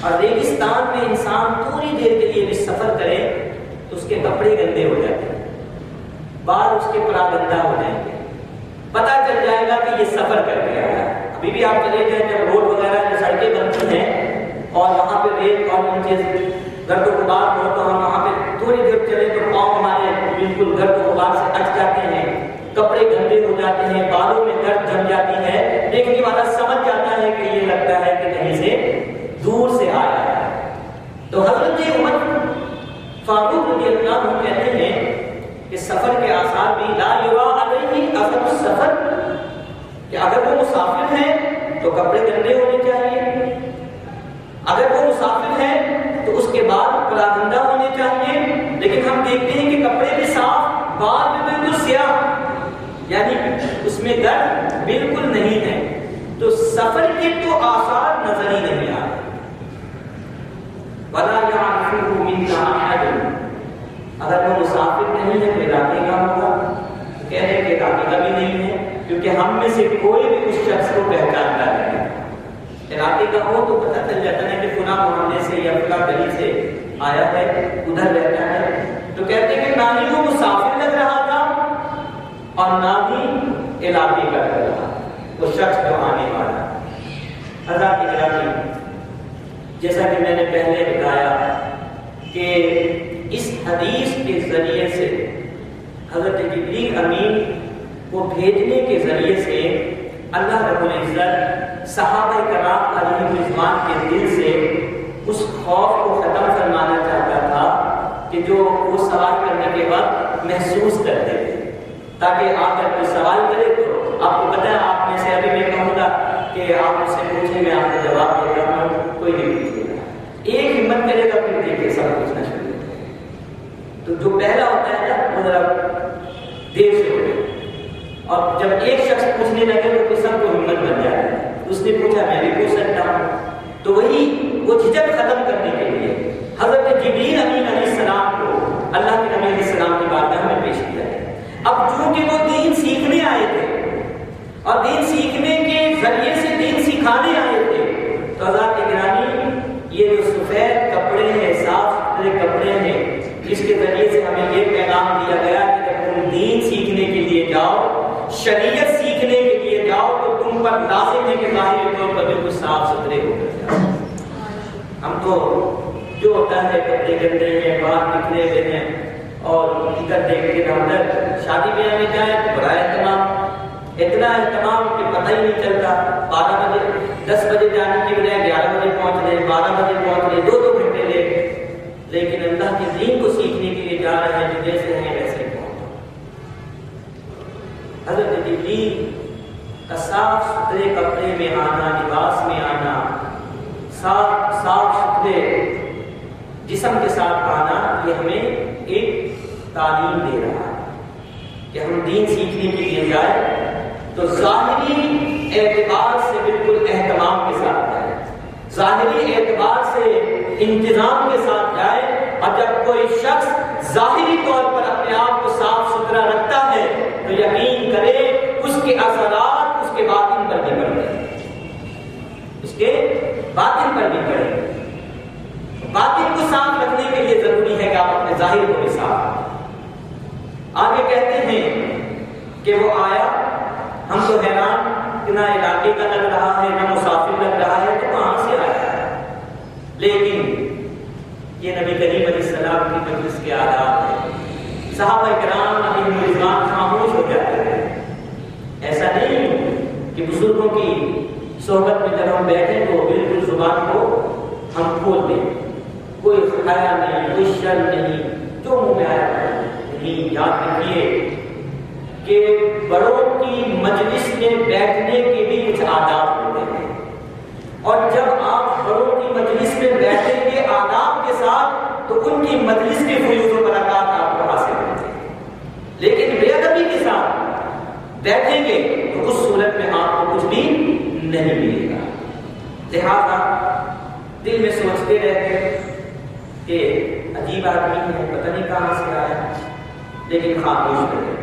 اور ریگستان میں انسان تھوڑی دیر کے لیے بھی سفر کرے تو اس کے کپڑے گندے ہو جاتے ہیں، بال اس کے پراگندہ ہو جائیں گے، پتہ چل جائے گا کہ یہ سفر کر کے آیا۔ ابھی بھی آپ چلے جائیں جب روڈ وغیرہ جو سڑکیں بنتی ہیں اور وہاں پہ ریت اور نیچے گرد و غبار ہو تو ہم وہاں پہ تھوڑی دیر چلے تو پاؤں ہمارے بالکل گرد و غبار سے اچ جاتے ہیں، کپڑے گندے ہو جاتے ہیں، بالوں میں گرد جم جاتی ہے، دیکھنے والا سمجھ جاتا ہے کہ یہ لگتا ہے کہ کہیں سے دور سے آیا ہے۔ تو حضرت عمر فاروق رضی اللہ عنہ کہتے ہیں کہ سفر کے آثار بھی لا یرا علیہ اثر السفر، کہ اگر وہ مسافر ہیں تو کپڑے گندے ہونے چاہیے، اگر وہ مسافر ہیں تو اس کے بعد پراگندہ ہونے چاہیے، لیکن ہم دیکھتے ہیں کہ کپڑے بھی صاف، بال بھی بالکل سیاہ، یعنی اس میں گرد بالکل نہیں ہے، تو سفر کے تو آثار نظر ہی نہیں آ رہے۔ وَلَا يَعْرِفُهُ مِنَّا أَحَدٌ، اگر وہ مسافر نہیں ہے تو علاقے کا ہوگا، تو کہہ رہے کہ علاقے کا بھی نہیں ہے، کیونکہ ہم میں سے کوئی بھی اس شخص کو پہچانتا نہیں ہے۔ علاقے کا ہو تو پتہ چل جاتا ہے کہ فلاں محلے سے یا فلاں گلی سے آیا ہے، ادھر رہتا ہے، تو کہتے ہیں کہ نہ ہی وہ مسافر لگ رہا تھا اور نہ ہی علاقے کا لگ رہا، وہ شخص جو آنے والا۔ حضرات گرامی، جیسا کہ میں نے پہلے بتایا کہ اس حدیث کے ذریعے سے حضرت جبریل امین کو بھیجنے کے ذریعے سے اللہ رب العزت صحابہ کرام علیہ رضوان کے دل سے اس خوف کو ختم فرمانا چاہتا تھا کہ جو وہ سوال کرنے کے بعد محسوس کرتے تھے، تاکہ آپ جب کوئی سوال کرے تو آپ کو پتہ ہے، آپ میں سے ابھی میں کہوں گا کہ آپ مجھ سے پوچھیں، میں آپ کو جواب دے رہا ہوں، کوئی نہیں پوچھے گا، ایک ہمت کرے گا پھر دیکھیے سب پوچھنا شروع کرے گا۔ تو جو پہلا ہوتا ہے نا وہ ذرا دیر سے ہوتا ہے، اور جب ایک شخص پوچھنے لگے تو سب کو ہمت بن جائے گی، اس نے پوچھا میں بھی پوچھ سکتا ہوں، تو وہی وہ جھجک ختم کرنے کے لیے حضرت جبریل امین علیہ السلام کو اللہ کے نبی علیہ السلام کی بارگاہ میں پیش کیا ہے۔ اب چونکہ وہ دین سیکھنے آئے تھے اور دین سیکھنے کے ذریعے سے دین سکھانے آئے تھے، تو حضرات گرامی یہ جو سفید کپڑے ہیں، صاف ستھرے کپڑے ہیں، جس کے ذریعے سے ہمیں یہ پیغام دیا گیا کہ جب تم دین سیکھنے کے لیے جاؤ، شریعت سیکھنے کے لیے جاؤ، تو تم پر لازم ہے کہ ظاہری طور پر بالکل صاف ستھرے ہو کر جاؤ۔ ہم تو جو ہوتا ہے کپڑے گندے ہیں، بال نکلے ہوئے ہیں، اور ادھر دیکھ کے ادھر شادی بیاہ میں جائیں تو بڑا اہتمام، اتنا اہتمام کہ پتہ ہی نہیں چلتا، 12 بجے 10 بجے جانے کی بجائے 11 بجے پہنچ رہے، 12 بجے پہنچ رہے، 2 گھنٹے لیٹ، لیکن اللہ کے دین کو سیکھنے کے لیے جا رہے ہیں، جو جیسے ہیں ویسے پہنچ۔ حضرت جبریل کا صاف ستھرے کپڑے میں آنا، لباس میں آنا، صاف ستھرے جسم کے ساتھ آنا، یہ ہمیں ایک تعلیم دے رہا ہے کہ ہم دین سیکھنے کے لیے جائیں تو ظاہری اعتبار سے بالکل اہتمام کے ساتھ جائیں، ظاہری اعتبار سے انتظام کے ساتھ جائے، اور جب کوئی شخص ظاہری طور پر اپنے آپ کو صاف ستھرا رکھتا ہے تو یقین کرے اس کے اثرات اس کے باطن پر بھی پڑتے ہیں، اس کے باطن پر بھی پڑے۔ باطن کو صاف رکھنے کے لیے ضروری ہے کہ آپ اپنے ظاہر کو بھی صاف رکھیں۔ آگے کہتے ہیں کہ وہ آیا، ہم تو حیران کہ نہ علاقے کا لگ رہا ہے نہ مسافر لگ رہا ہے، تو کہاں سے آیا؟ لیکن یہ نبی کریم علیہ السلام کی مجلس کے آداب ہے۔ صحابہ کرام علیہم رضوان خاموش ہو جاتے ہیں۔ ایسا نہیں کہ بزرگوں کی صحبت میں جب ہم بیٹھیں تو بالکل زبان کو ہم کھول دیں، کوئی خیال نہیں، کوئی شرم نہیں، جو منہ میں آیا نہیں۔ یاد رکھیے کہ بڑوں کی مجلس میں بیٹھنے کے بھی کچھ آداب ہوتے ہیں، اور جب آپ بڑوں کی مجلس میں بیٹھیں گے آداب کے ساتھ تو ان کی مجلس کے فیوز و برکات آپ کو حاصل ہوتے ہیں۔ لیکن بے ادبی کے ساتھ بیٹھیں گے تو اس صورت میں آپ کو کچھ بھی نہیں ملے گا۔ لہٰذا دل میں سوچتے رہتے کہ عجیب آدمی ہے، پتہ نہیں کہاں سے آیا، لیکن خاموش رہتے۔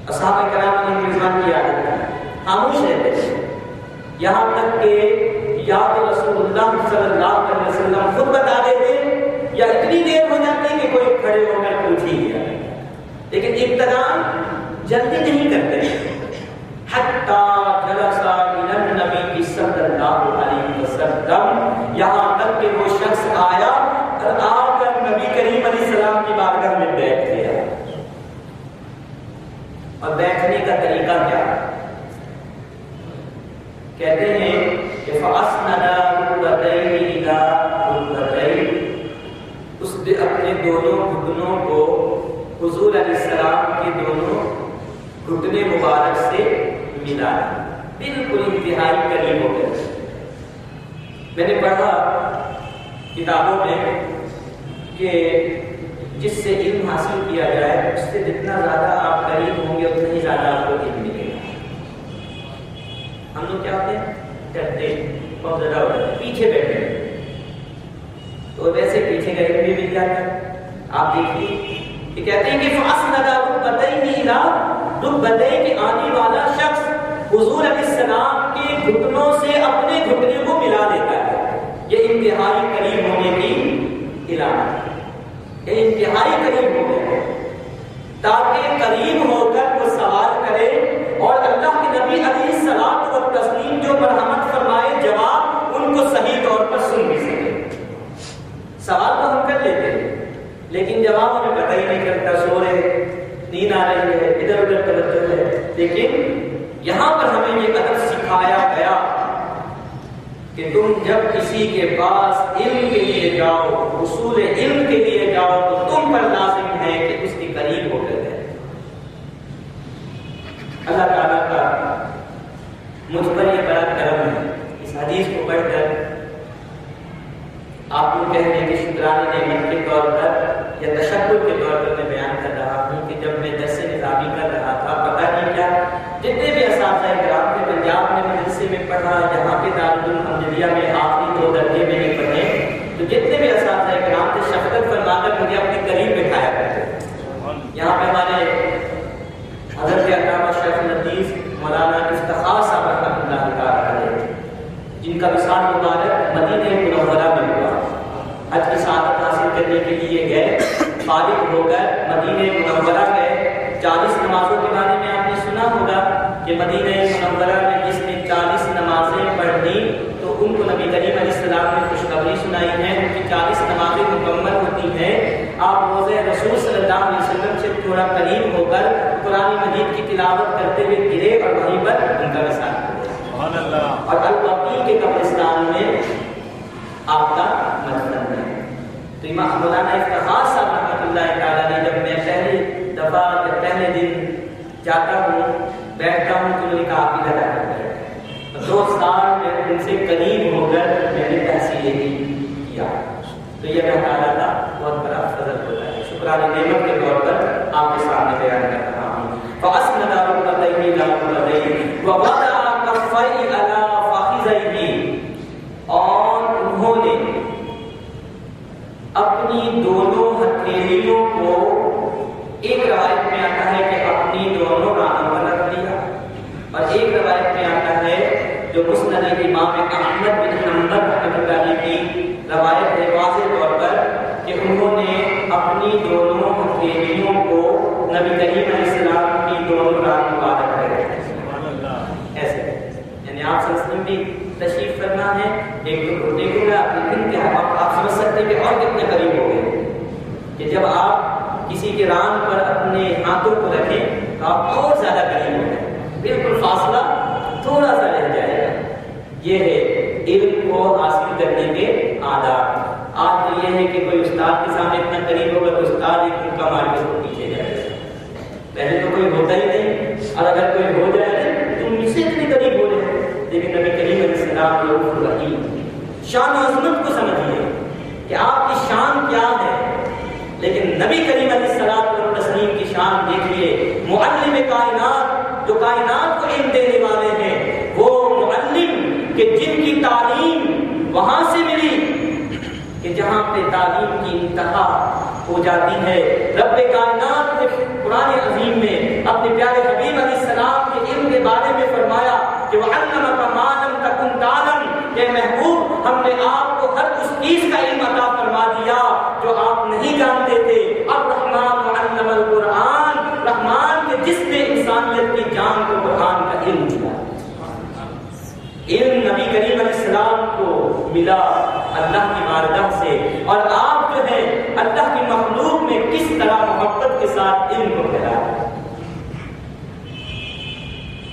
اصحاب کرام علیہ رضوان کی عادت ہے، خاموش رہتے ہیں، یہاں تک کہ یا تو رسول اللہ صلی اللہ علیہ وسلم خود بتا دیتے یا اتنی دیر ہو جاتی کہ کوئی کھڑے ہو کر پوچھ ہی گیا، لیکن ابتداء جلدی نہیں کرتے۔ حتیٰ جلسا الی النبی صلی اللہ علیہ وسلم، یہاں تک کہ وہ شخص آیا اور آ کر نبی کریم علیہ السلام کی بارگاہ میں بیٹھ گیا۔ اور بیٹھنے کا طریقہ کیا؟ کہتے ہیں کہ فَأَسْنَدَ رُكْبَتَيْهِ إِلَىٰ رُكْبَتَيْهِ، اس نے اپنے دونوں گھٹنوں کو حضور علیہ السلام کے دونوں گھٹنے مبارک سے ملا، بالکل انتہائی قریب ہو گئے۔ میں نے پڑھا کتابوں میں کہ جس سے علم حاصل کیا جائے اس سے جتنا زیادہ آپ قریب ہوں گے اتنا ہی زیادہ آپ کو علم ملے گا۔ ہم لوگ کیا ہوتے ہیں، کرتے بہت زیادہ ہوتا ہے پیچھے بیٹھے تو ویسے پیچھے کا علم بھی مل جاتا ہے۔ آپ دیکھیے کہ کہتے ہیں کہ فَأَسْنَدَ رُكْبَتَيْهِ إِلَىٰ رُكْبَتَيْهِ کہ آنے والا شخص حضور علیہ السلام کے گھٹنوں سے اپنے گھٹنے کو ملا لیتا ہے۔ یہ انتہائی قریب ہونے کی علامت ہے، یہ انتہائی قریب ہو گئے تاکہ قریب ہو کر وہ سوال کرے اور اللہ کے نبی علیہ الصلوۃ والتسلیم جو مرحمت فرمائے جواب ان کو صحیح طور پر سن بھی سکے۔ سوال تو ہم کر لیتے ہیں لیکن جواب ہمیں پتہ ہی نہیں چلتا، سو رہے، نیند آ رہی ہے، ادھر ادھر توجہ ہے۔ لیکن یہاں پر ہمیں یہ ادب سکھایا گیا کہ تم جب کسی کے پاس علم کے لیے جاؤ، اصول علم کے لیے جاؤ، تو تم پر لازم ہے کہ اس کے قریب ہو کر جائے۔ اللہ تعالیٰ کا مجھ پر یہ بڑا کرم ہے، اس حدیث کو پڑھ کر آپ کو کہنے کے شکرانے نعمت کے طور پر یا تشکر کے طور پر میں بیان کر رہا ہوں کہ جب میں درس نظامی کر رہا تھا، پتہ نہیں کیا جتنے بھی اساتذہ کرام تھے پنجاب میں مدرسے میں پڑھا، یہاں کے دارالحمدیہ میں آخری 2 درجے میں نے پڑھے، تو جتنے بھی اساتذہ کرام تھے شفقت فرما کر مجھے اپنے قریب بٹھایا کرتے۔ یہاں پہ ہمارے حضرت علامہ شیخ الحدیث مولانا افتخار صاحب رحمۃ اللہ تعالیٰ جن کا وصال مبارک مدینہ منورہ میں ہوا، حج کی سعادت حاصل کرنے کے لیے گئے، فارغ ہو کر مدینہ منورہ گئے۔ 40 نمازوں کے بارے میں آپ نے سنا ہوگا کہ مدینہ منورہ میں جس نے 40 نمازیں پڑھ لی تو ان کو نبی کریم علیہ السلام نے خوشخبری سنائی ہے، ان کی 40 نمازیں مکمل ہوتی ہیں۔ آپ روزہ رسول صلی اللہ علیہ وسلم سے تھوڑا قریب ہو کر قرآن مجید کی تلاوت کرتے ہوئے گرے اور وہیں پر ان کا وصال ہو گیا۔ اور البقیع کے قبرستان میں آپ کا مدفن ہے۔ تو امام مولانا افتخار صاحب رحمۃ اللہ تعالیٰ نے جب میں پہلی دفعہ پہلے دن جاتا ہوں بیٹھتا ہوں تو انہوں نے کہا آپ ادھر آ کر بیٹھے۔ 2 سال میں ان سے قریب ہو کر میں نے تحصیل کیا، تو یہ اللہ تعالیٰ کا بہت بڑا فضل ہوتا ہے۔ شکرانہ نعمت کے طور پر آپ کے سامنے بیان کر رہا ہوں۔ فَأَسْنَدَ رُكْبَتَيْهِ إِلَىٰ رُكْبَتَيْهِ وَوَضَعَ كَفَّيْهِ عَلَىٰ فَخِذَيْهِ، اور انہوں نے اپنی دونوں ہتھیلیوں کو، ایک روایت میں آتا ہے کہ اپنی دونوں کانوں پر رکھ لیا، اور ایک روایت میں آتا ہے جو مسند امام احمد بن حنبل رحمۃ اللہ علیہ کی روایت ہے واضح طور پر کہ انہوں نے اپنی اپنی دونوں ہتھیلیوں کو نبی کریم علیہ السلام کی دونوں رات مبارک کرے. ایسے یعنی آپ صلی اللہ علیہ وسلم بھی تشریف فرما ہے، ایک تو گھٹنے کو آپ سمجھ سکتے کہ اور کتنے قریب ہو گئے کہ جب آپ کسی کے ران پر اپنے ہاتھوں کو رکھیں تو آپ اور زیادہ قریب ہو گئے، بالکل فاصلہ تھوڑا سا رہ جائے گا. یہ ہے علم کو حاصل کرنے کے آداب. آج تو یہ ہے کہ کوئی استاد کے سامنے اتنا قریب ہوگا تو استاد ایک مکہ مار کے اس کو پیچھے جائے گا. پہلے تو کوئی ہوتا ہی نہیں، اور اگر کوئی ہو جائے تو مجھ سے اتنے قریب ہو جائے. لیکن نبی کریم علیہ السلام رؤوف الرحیم، شان و عظمت کو سمجھیے کہ آپ کی شان کیا ہے. لیکن نبی کریم علیہ السلام تسلیم کی شان دیکھیے. معلم کائنات، جو کائنات کو علم دینے والے ہیں، وہ معلم کہ جن کی تعلیم وہاں سے ملی کہ جہاں پہ تعلیم کی انتہا ہو جاتی ہے. رب کائنات نے قرآن عظیم میں اپنے پیارے حبیب علیہ السلام کے علم کے بارے میں فرمایا کہ وَعَلَّمَكَ مَا لَمْ تَكُنْ تَعْلَمْ، کہ محبوب ہم نے آپ کو ہر اس چیز کا علم عطا فرما دیا جو آپ نہیں جانتے تھے. الرحمن علم القرآن، رحمان کے جس نے انسانیت کی جان کو قرآن کا علم دیا. علم نبی کریم علیہ السلام کو ملا اللہ کی بارگاہ سے، اور آپ جو ہیں اللہ کی مخلوق میں کس طرح محبت کے ساتھ علم کو پھیلایا.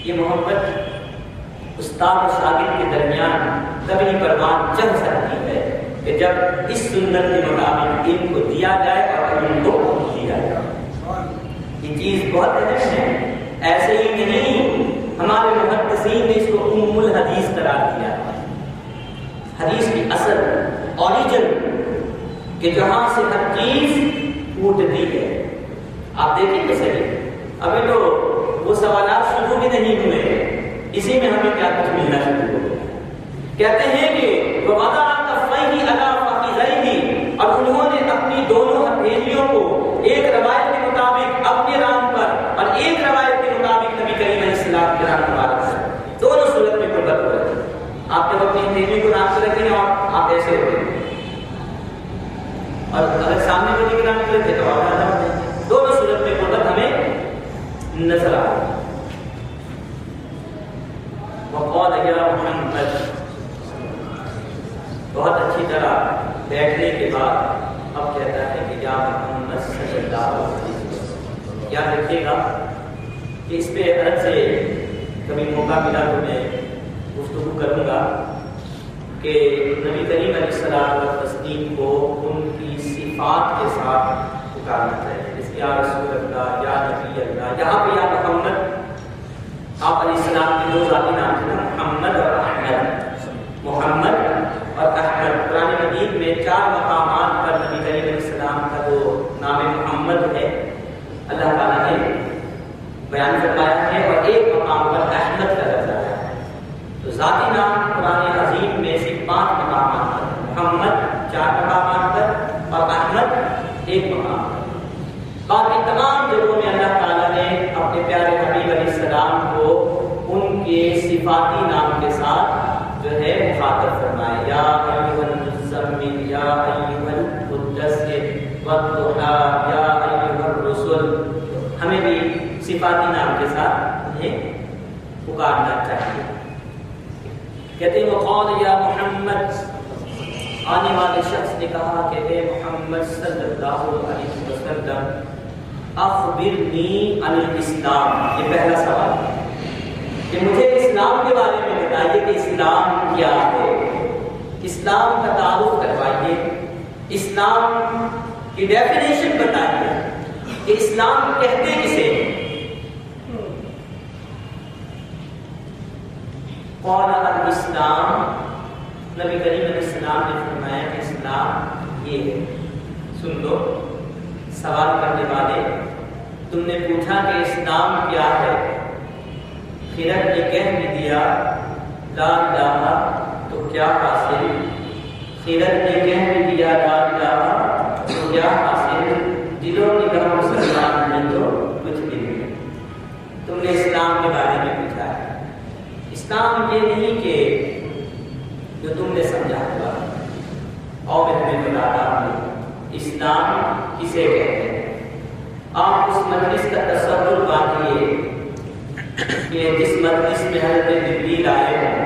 یہ محبت استاد اور شاگرد کے درمیان تبھی پروان چڑھ سکتی ہے کہ جب اس سنت کے مطابق علم کو دیا جائے اور علم کو دیا جائے. یہ چیز بہت اہم ہے. ایسے ہی نہیں، ہمارے محدثین نے اس کو ام الحدیث قرار دیا. حدیث کی اصل اوریجن کہ جہاں سے ہر چیز پھوٹتی ہے. آپ دیکھیں کہ صحیح ابھی تو وہ سوالات شروع بھی نہیں ہوئے، اسی میں ہمیں کیا کچھ ملنا شروع ہو گیا. کہتے ہیں کہ وَوَضَعَ كَفَّيْهِ عَلَى فَخِذَيْهِ، اور انہوں نے اپنی دونوں ہتھیلیوں کو ایک روایت کے مطابق اپنے ران پر اور ایک روایت کے مطابق نبی کریم علیہ السلام کے ران مبارک پر. دونوں صورت میں قربت ہو رہی ہے. آپ جب اپنی ہتھیلی کو ران پر رکھیں اور آپ ایسے ہوتے ہیں، اور اگر سامنے والی کے ران پر رکھیں تو آپ زیادہ ہوتے ہیں. دونوں صورت میں قربت ہمیں نظر آ رہی ہے. وقال یا محمد، بہت اچھی طرح بیٹھنے کے بعد اب کہتا ہے کہ یا محمد صلی اللہ علیہ وسلم. یاد رکھیے گا کہ اس پہ عرض سے کبھی موقع ملا تو میں گفتگو کروں گا کہ نبی کریم علیہ السلام و تسلیم کو ان کی صفات کے ساتھ پکارنا چاہیے. جس یا رسول اللہ، یا نبی اللہ. یہاں پہ یا محمد، آپ علیہ السلام کے دو ذاتی نام تھے، محمد اور احمد. محمد اور احمد قرآن مجید میں 4 مقامات پر نبی کریم علیہ السلام کا جو نام محمد ہے اللہ تعالیٰ نے بیان فرمایا ہے، اور ایک مقام پر احمد کا لفظ آیا ہے. تو ذاتی نام قرآن عظیم میں سے 5 مقامات پر، محمد 4 مقامات پر اور احمد 1 مقام پر. باقی تمام جگہوں میں اللہ تعالیٰ نے اپنے پیارے حبیب علیہ السلام کو ان کے صفاتی نام کے ساتھ جو ہے مخاطب فرمائے. یا ایھا المزمل، یا ایھا المدثر والضحیٰ، یا ایھا الرسل. ہمیں بھی صفاتی نام کے ساتھ انہیں پکارنا چاہیے. کہتے ہیں وقال یا محمد، آنے والے شخص نے کہا کہ اے محمد صلی اللہ علیہ وسلم اخبرنی عن الاسلام. یہ پہلا سوال ہے کہ مجھے اسلام کے بارے میں بتائیے کہ اسلام کیا ہے. اسلام کا تعارف کروائیے، اسلام کی ڈیفینیشن بتائیے کہ اسلام کہتے کسے. قال الاسلام، نبی کریم علیہ السلام نے فرمایا کہ اسلام یہ ہے. سن لو سوال کرنے والے، تم نے پوچھا کہ اسلام کیا ہے. خرد نے کہہ بھی دیا لا الہ، تو کیا حاصل. خرد نے کہہ بھی دیا لا الہ، تو کیا حاصل. دلوں نے کہا مسلمان نے تو کچھ بھی نہیں. تم نے اسلام کے بارے میں پوچھا ہے. اسلام یہ نہیں کہ جو تم نے سمجھا ہوا، اور میں تمہیں بتاتا ہوں اسلام کسے کہتے ہیں؟ آپ اس مجلس کا تصور باندھیے کہ جس مجلس میں حضرت جبریل آئے ہوں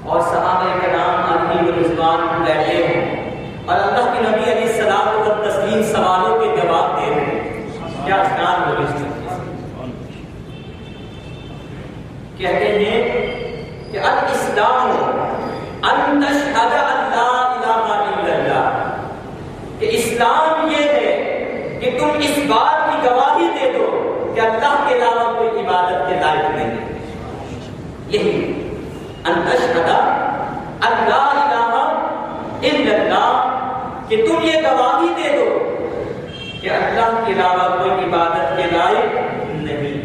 اور صحابہ کرام علیہ رضوان بیٹھے ہوں اور اللہ کے نبی علیہ السلام کو تسلیم سوالوں کے جواب دے رہے ہیں، کیا اشکال ہوگی اس مجلس؟ کہتے ہیں کہ الاسلام ان تشہد ان لا الہ الا اللہ، کہ اسلام یہ ہے کہ تم اس بات کی گواہی دے دو کہ اللہ کے علاوہ کوئی عبادت کے لائق نہیں ہے۔ یہی ان تشہد ان لا الہ الا اللہ، کہ تم یہ گواہی دے دو کہ اللہ کے علاوہ کوئی عبادت کے لائق نہیں۔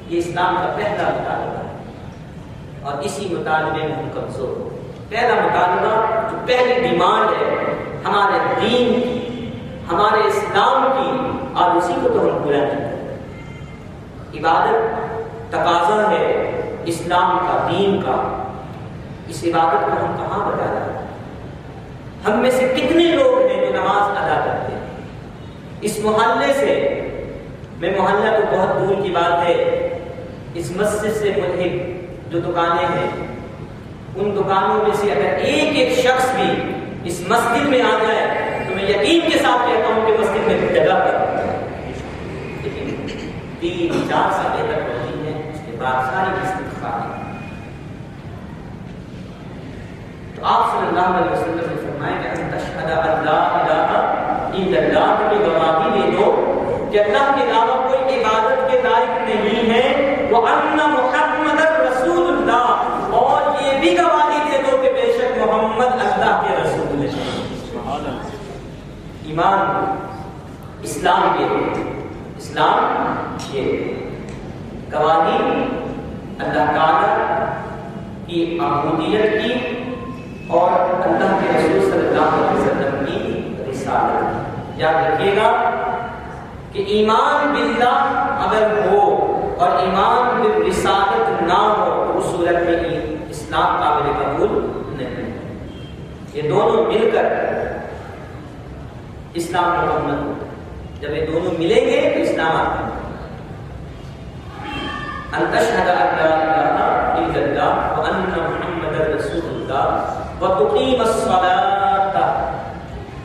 یہ اسلام کا پہلا مطالبہ ہے اور اسی مطالبے میں ہم کمزور ہو۔ پہلا مطالبہ جو پہلی ڈیمانڈ ہے ہمارے دین کی، ہمارے اسلام کی، اور اسی کو تو ہم پورا نہیں کرتے۔ عبادت تقاضا ہے اسلام کا، دین کا، اس عبادت کو ہم کہاں بتا رہے ہیں؟ ہم میں سے کتنے لوگ ہیں جو نماز ادا کرتے ہیں؟ اس محلے سے، میں محلہ تو بہت دور کی بات ہے، اس مسجد سے ملحق جو دکانیں ہیں ان دکانوں میں سے اگر ایک ایک شخص بھی اس مسجد میں آ جائے تو میں یقین کے ساتھ کہتا ہوں کہ مسجد میں جگہ پر، لیکن 3-4 سال تک ہوتی ہے، اس کے بعد ساری مسجد خالی۔ تو آپ صلی اللہ علیہ وسلم نے فرمایا کہ ان تشہد ان لا الہ الا اللہ، تمہیں گواہی دے دو کہ اللہ کے علاوہ کوئی عبادت کے لائق نہیں ہے، وَأَنَّ مُحَمَّدًا رَسُولُ اللَّهِ، اور یہ بھی گواہی دے دو کہ بے شک محمد اللہ کے رسول ہے۔ ایمان اسلام کے، اسلام یہ گواہی اللہ تعالی کی عبودیت کی اور اللہ کے رسول صلی اللہ علیہ وسلم کی رسالت۔ یاد رکھیے گا کہ ایمان باللہ اگر ہو اور ایمان بالرسالت نہ ہو تو اس صورت میں اسلام قابل قبول نہیں۔ یہ دونوں مل کر اسلام مکمل ہوتا ہے، جب یہ دونوں ملیں گے تو اسلام آتا ہے۔ ان تشہد ان لا الہ الا اللہ وان محمد رسول اللہ وتقیم الصلاۃ،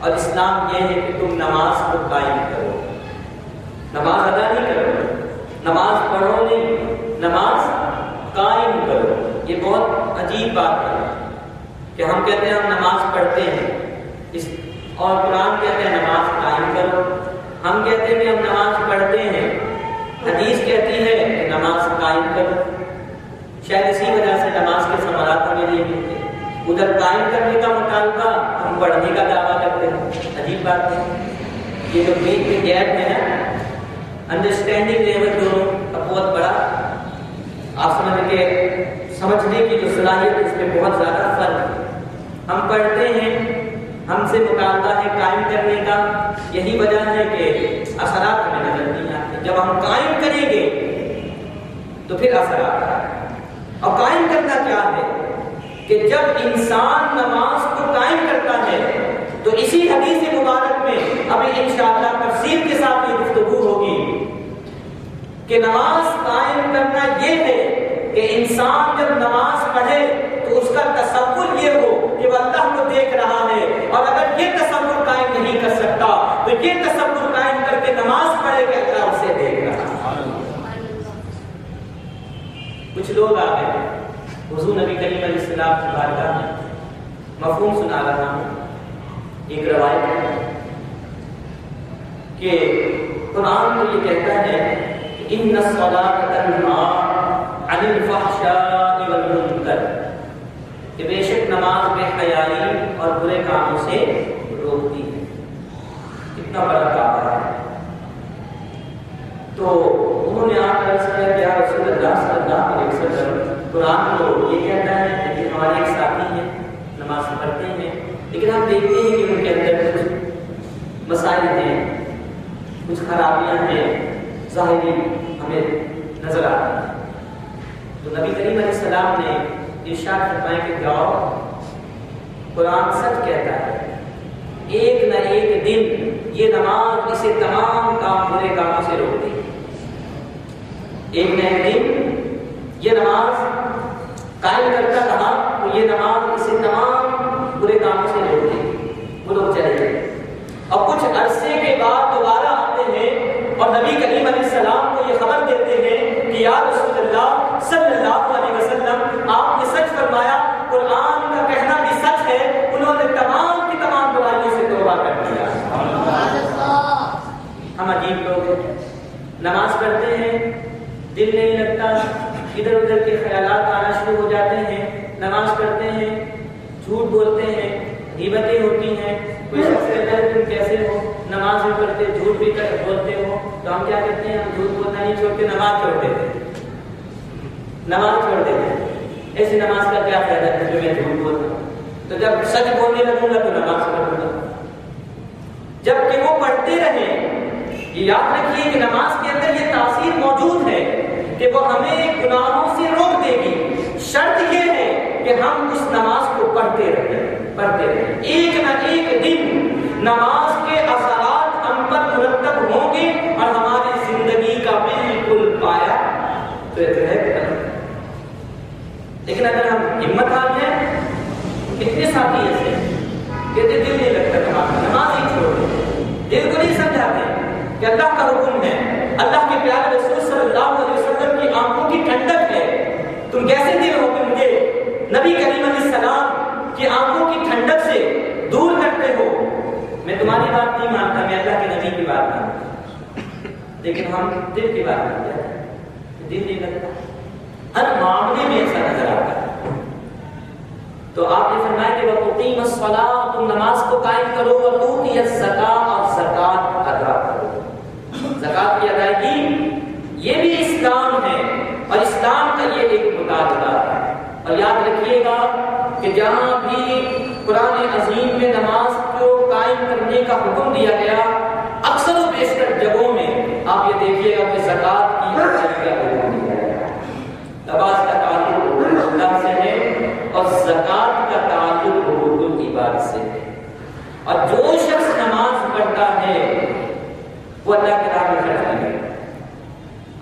اور اسلام یہ ہے کہ تم نماز کو قائم کرو، نماز ادا نہیں کرو، نماز پڑھو نہیں، نماز قائم کرو۔ یہ بہت عجیب بات ہے کہ ہم کہتے ہیں ہم نماز پڑھتے ہیں اور قرآن کہتے ہیں نماز قائم کرو۔ ہم کہتے ہیں کہ ہم نماز پڑھتے ہیں، حدیث کہتی ہے کہ نماز قائم کرو۔ شاید اسی وجہ سے نماز کے ثمرات ہمیں نہیں ملتے۔ ادھر قائم کرنے کا مطالبہ، ہم پڑھنے کا دعویٰ کرتے ہیں۔ عجیب بات ہے، یہ جو بیچ میں گیپ ہے نا، انڈرسٹینڈنگ لیول دونوں کا بہت بڑا، آپ سمجھنے کی جو صلاحیت اس میں بہت زیادہ فرق ہے۔ ہم پڑھتے ہیں، ہم سے مطالبہ ہے قائم کرنے کا، یہی وجہ ہے کہ اثرات ہمیں نظر نہیں آتے۔ جب ہم قائم کریں گے تو پھر اثرات آئیں۔ اور قائم کرنا کیا ہے کہ جب انسان نماز کو قائم کرتا ہے تو اسی حدیث مبارک میں ابھی انشاءاللہ تفصیل کے ساتھ یہ گفتگو ہوگی کہ نماز قائم کرنا یہ ہے کہ انسان جب نماز پڑھے تو اس کا تصور یہ ہو کہ وہ اللہ کو دیکھ رہا ہے، اور اگر یہ تصور قائم نہیں کر سکتا تو یہ تصور قائم کر کے نماز پڑھے کہ اللہ اسے دیکھ رہا ہے۔ کچھ لوگ آ گئے حضور نبی کریم علیہ السلام کی بارگاہ میں، مفہوم سنا رہا ہوں۔ ایک روایت ہے کہ قرآن تو یہ کہتا ہے کہ ان الصلاۃ تنہی عن الفحشاء والمنکر، کہ بے شک نماز بے حیائی اور برے کاموں سے روکتی ہے۔ کتنا بڑا دعویٰ ہے۔ تو انہوں نے آ کر عرض کیا کہ یا رسول اللہ صلی اللہ علیہ وسلم، قرآن تو یہ کہتا ہے، لیکن ہمارے ایک ساتھی ہیں نماز پڑھتے ہیں، لیکن ہم دیکھتے ہیں کہ ان کے اندر کچھ مسائل ہیں، کچھ خرابیاں ہیں، ظاہری ہمیں نظر آتی ہیں۔ تو نبی کریم علیہ السلام نے ارشاد فرمایا کہ جاؤ، قرآن سچ کہتا ہے، ایک نہ ایک دن یہ نماز اسے تمام برے کاموں سے روک دے گی۔ ایک نہ ایک دن یہ نماز قائم کرتا رہا تو یہ نماز اسے تمام برے کاموں سے روک دے گی، وہ لوگ چلے گئے۔ اور کچھ عرصے کے بعد دوبارہ آتے ہیں اور نبی کریم علیہ السلام کو یہ خبر دیتے ہیں کہ یا رسول اللہ صلی اللہ علیہ وسلم، آپ نے سچ فرمایا، قرآن کا کہنا بھی سچ ہے، انہوں نے تمام کی تمام برائیوں سے توبہ کر دیا۔ ہم عجیب لوگ ہیں، نماز پڑھتے ہیں، دل نہیں لگتا، ادھر ادھر کے خیالات آنا شروع ہو جاتے ہیں، نماز پڑھتے ہیں، جھوٹ بولتے ہیں، غیبتیں ہوتی ہیں، کوئی شخص کہتا ہے تم کیسے ہو، نماز بھی پڑھتے جھوٹ بھی بولتے ہو، تو ہم کیا کرتے ہیں؟ ہم جھوٹ بولنا نہیں چھوڑتے، نماز چھوڑ دیتے ہیں، نماز چھوڑ دیتے ہیں۔ ایسی نماز کا کیا فائدہ ہے جو میں جھوٹ بولتا ہوں؟ تو جب سچ بولنے لگوں گا تو نماز پڑھوں گا۔ جب کہ وہ پڑھتے رہیں، یہ یاد رکھیے کہ نماز کے اندر یہ تاثیر موجود ہے کہ وہ ہمیں گناہوں سے روک دے گی۔ شرط یہ ہے کہ ہم اس نماز کو پڑھتے رہیں۔ ایک نہ ایک دن نماز کے اثرات ہم پر مرتب ہوں گے اور ہماری زندگی کا بالکل پایا تو لیکن اگر ہم ہمت ہار جائیں، کتنے ساتھی ایسے کہتے دل نہیں لگتا نماز ہی چھوڑ دو، دل کو نہیں سمجھاتے کہ اللہ کا حکم ہے، اللہ کے پیارے رسول صلی اللہ علیہ وسلم کی آنکھوں کی ٹھنڈک ہے، تم کیسے دل ہو کہ مجھے نبی کریم علیہ السلام کی آنکھوں کی ٹھنڈک سے دور کرتے ہو؟ میں تمہاری بات نہیں مانتا، میں اللہ کے نبی کی بات مانتا، لیکن ہم دل کی بات مانتے ہیں، دل نہیں لگتا، ہر معاملے میں ایسا نظر آتا ہے۔ تو آپ نے فرمایا کہ وَتُقِيمَ الصَّلَاةَ، تم نماز کو قائم کرو، وَتُؤْتِيَ الزَّكَاةَ، اور زکات ادا کرو۔ زکات کی ادائیگی یہ بھی اسلام ہے اور اسلام کا یہ ایک مطالبہ ہے۔ اور یاد رکھیے گا کہ جہاں بھی قرآن عظیم میں نماز کو قائم کرنے کا حکم دیا گیا، اکثر و بیشتر جگہوں میں آپ یہ دیکھیے گا کہ زکات کی ادائیگی کا حکم دیا گیا۔ نماز کا تعلق اللہ سے ہے اور زکات کا تعلق حقوق العباد سے ہے، اور جو شخص نماز پڑھتا ہے وہ اللہ کے راہ میں خرچ کرے،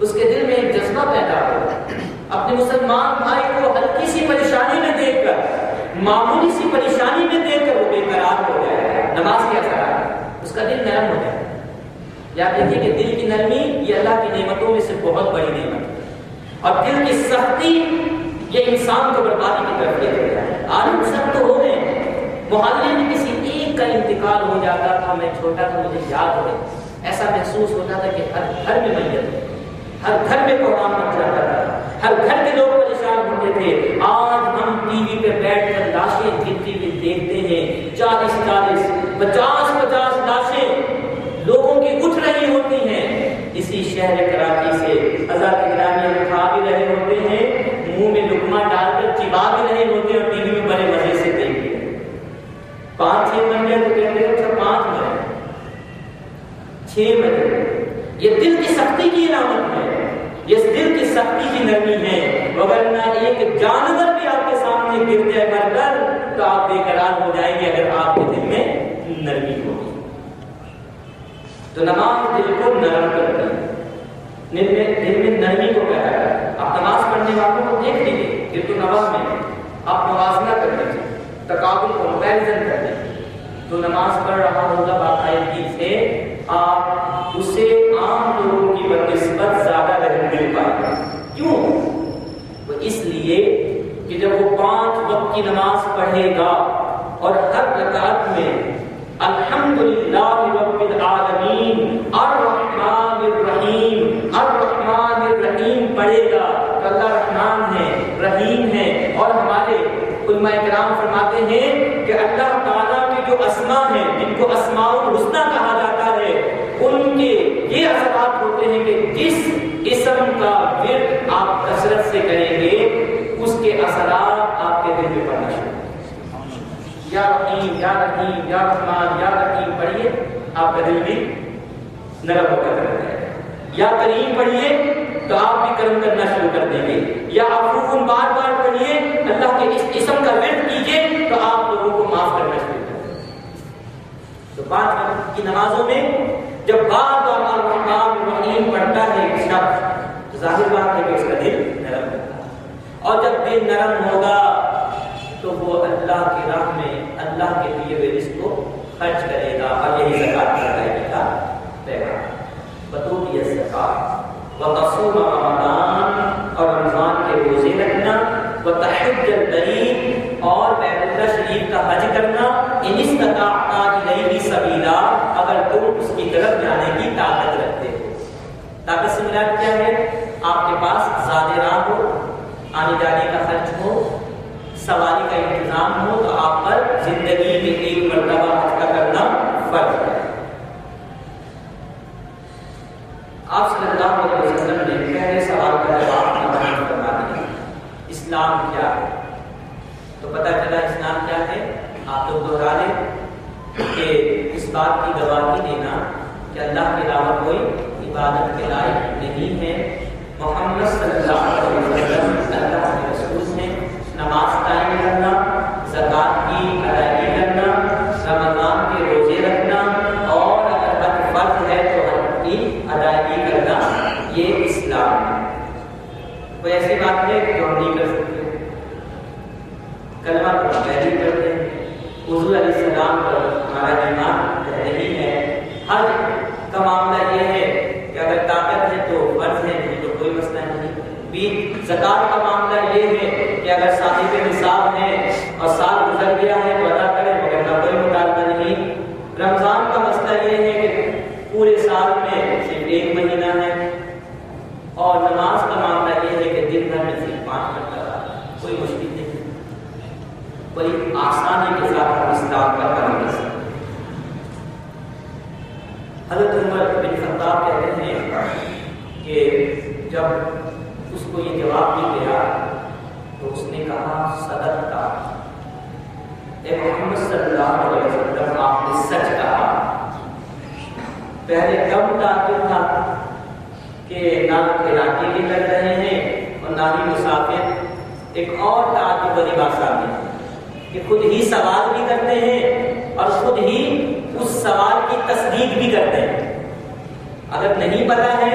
اس کے دل میں ایک جذبہ پیدا ہو، اپنے مسلمان بھائی کو ہلکی سی پریشانی میں دیکھ کر، معمولی سی پریشانی میں دیکھ کر وہ بے قرار ہو جائے، نماز کے اثرات اس کا دل نرم ہو جائے۔ یاد رکھیے کہ دل کی نرمی یہ اللہ کی نعمتوں میں سے بہت بڑی نعمت ہے، اور دل کی سختی یہ انسان کو بربادی کی طرف لے جاتا ہے۔ عالم سخت ہو گئے، محلے میں کسی ایک کا انتقال ہو جاتا تھا، میں چھوٹا تھا مجھے یاد ہو، ایسا محسوس ہوتا تھا کہ ہر گھر میں میت، ہر گھر میں قرآن مچ جاتا تھا، ہر گھر کے لوگ پریشان ہوتے تھے۔ آج ہم ٹی وی پہ بیٹھ کر لاشیں گرتی ہوئی دیکھتے ہیں، 40 50 لاشیں لوگوں کی اٹھ رہی ہوتی ہیں۔ اسی شہر کراچی سے حضرات گرامی ہم کھا بھی رہے ہوتے ہیں، منہ میں لقمہ ڈال کر چبا بھی رہے ہوتے ہیں، اور ٹی وی میں بڑے مزے سے دیکھتے ہیں۔ 5-6 بن گئے تو کہتے ہیں اچھا 5 بنے 6 بنے۔ یہ دل کی سختی کی علامت ہے، یہ دل کی سختی کی نرمی ہے، ورنہ ایک جانور بھی آپ کے سامنے گر جائے مر کر تو آپ بے قرار ہو جائیں گے اگر آپ کے دل میں نرمی ہوگی۔ تو نماز دل کو نرم کرتی ہے، دل میں نرمی کو پیدا کرتی ہے۔ آپ نماز پڑھنے والوں کو دیکھ لیجیے، دل تو نماز میں آپ موازنہ کر لیجیے، تقابل کمپیریزن کر لیجیے، تو نماز پڑھ رہا ہوگا باقاعدگی سے، آپ اسے عام لوگوں کی بنسبت زیادہ رحم مل پائے گا۔ کیوں؟ وہ اس لیے کہ جب وہ 5 وقت کی نماز پڑھے گا اور ہر رکعت میں الحمدللہ رب العالمین الرحمن الرحیم الرحمن الرحیم پڑھے گا تو اللہ رحمان ہے، رحیم ہے، اور ہمارے علماء کرام فرماتے ہیں کہ اللہ تعالیٰ کے جو اسماء ہیں جن کو اسماء الحسنی کہا جاتا ہے، ان کے یہ اثرات ہوتے ہیں کہ جس اسم کا ورد آپ کثرت سے کریں گے اس کے اثرات آپ کے دل میں پڑنا شروع ہوں۔ یا رحیم یا رحیم یا رحمان یا رحیم پڑھیے، آپ کا دل بھی نرم ہو کر رہتا ہے۔ یا کریم پڑھیے تو آپ بھی کرم کرنا شروع کر دیں گے۔ یا عفو بار بار پڑھیے، اللہ کے اس اسم کا ورد کیجیے تو آپ لوگوں کو معاف کرنا شروع کر دیں گے۔ تو 5 وقت کی نمازوں میں جب بار بار الرحمن الرحیم پڑھتا ہے ایک شخص تو ظاہر بات ہے کہ اس کا دل نرم ہوگا، اور جب دل نرم ہوگا تو وہ اللہ کی راہ میں اللہ کے دیے ہوئے رزق کو خرچ کرے گا، اور یہی زکات ادائیگی کا پیغام۔ بطول الزکات وتصوم رمضان، اور رمضان کے روزے رکھنا، وتحج البیت، اور بیت اللہ شریف کا حج کرنا، ان استطعت الیہ سبیلا، اگر تم اس کی طرف جانے کی طاقت رکھتے ہو۔ طاقت سے مراد کیا ہے؟ آپ کے پاس زاد راہ ہو، آنے جانے کا خرچ ہو، سواری کا انتظام ہو، تو آپ پر زندگی میں ایک مرتبہ حج کا کرنا فرض ہے۔ آپ صلی اللہ علیہ وسلم نے پہلے سوال کا جواب فرما دیا، اسلام کیا ہے؟ تو پتہ چلا اسلام کیا ہے، آپ لوگ دوہرا لیں کہ اس بات کی گواہی دینا کہ اللہ کے علاوہ کوئی عبادت کے لائق نہیں ہے، محمد صلی اللہ علیہ وسلم اللہ کے رسول ہیں، نماز قائم کرنا، زکات کی ادائیگی کرنا، رمضان کے روزے رکھنا، اور اگر حج فرض ہے تو حج کی ادائیگی کرنا، یہ اسلام ہے۔ کوئی ایسی بات ہے جو ہم نہیں کر سکتے؟ کلمہ تو پہلی کرتے ہیں، حضور علیہ السلام پر ہمارا ایمان نہیں ہے۔ حج کا معاملہ یہ ہے کہ اگر طاقت ہے تو فرض ہے، نہیں تو کوئی مسئلہ نہیں۔ زکات کا معاملہ یہ ہے کہ اگر صاحب نصاب ہے اور سال گزر گیا ہے تو ادا کریں، مگر نہ کوئی مطالبہ نہیں۔ رمضان کا مسئلہ یہ ہے کہ پورے سال میں صرف ایک مہینہ ہے، اور نماز کا معاملہ یہ ہے کہ دن بھر میں صرف 5 مرتبہ، کوئی مشکل نہیں، بڑی آسانی کے ساتھ ہم اسلام کا کام کر سکتے ہیں۔ حضرت عمر بن خطاب کہتے ہیں کہ جب اس کو یہ جواب مل گیا تو اس نے کہا صدقت، اے محمد صلی اللہ علیہ وسلم آپ نے سچ کہا۔ پہلے کم تعجب تھا کہ نہ علاقے کے لگ رہے ہیں اور نہ ہی مسافر، ایک اور تعجب والی بات سامنے ہے کہ خود ہی سوال بھی کرتے ہیں اور خود ہی اس سوال کی تصدیق بھی کرتے ہیں۔ اگر نہیں پتا ہے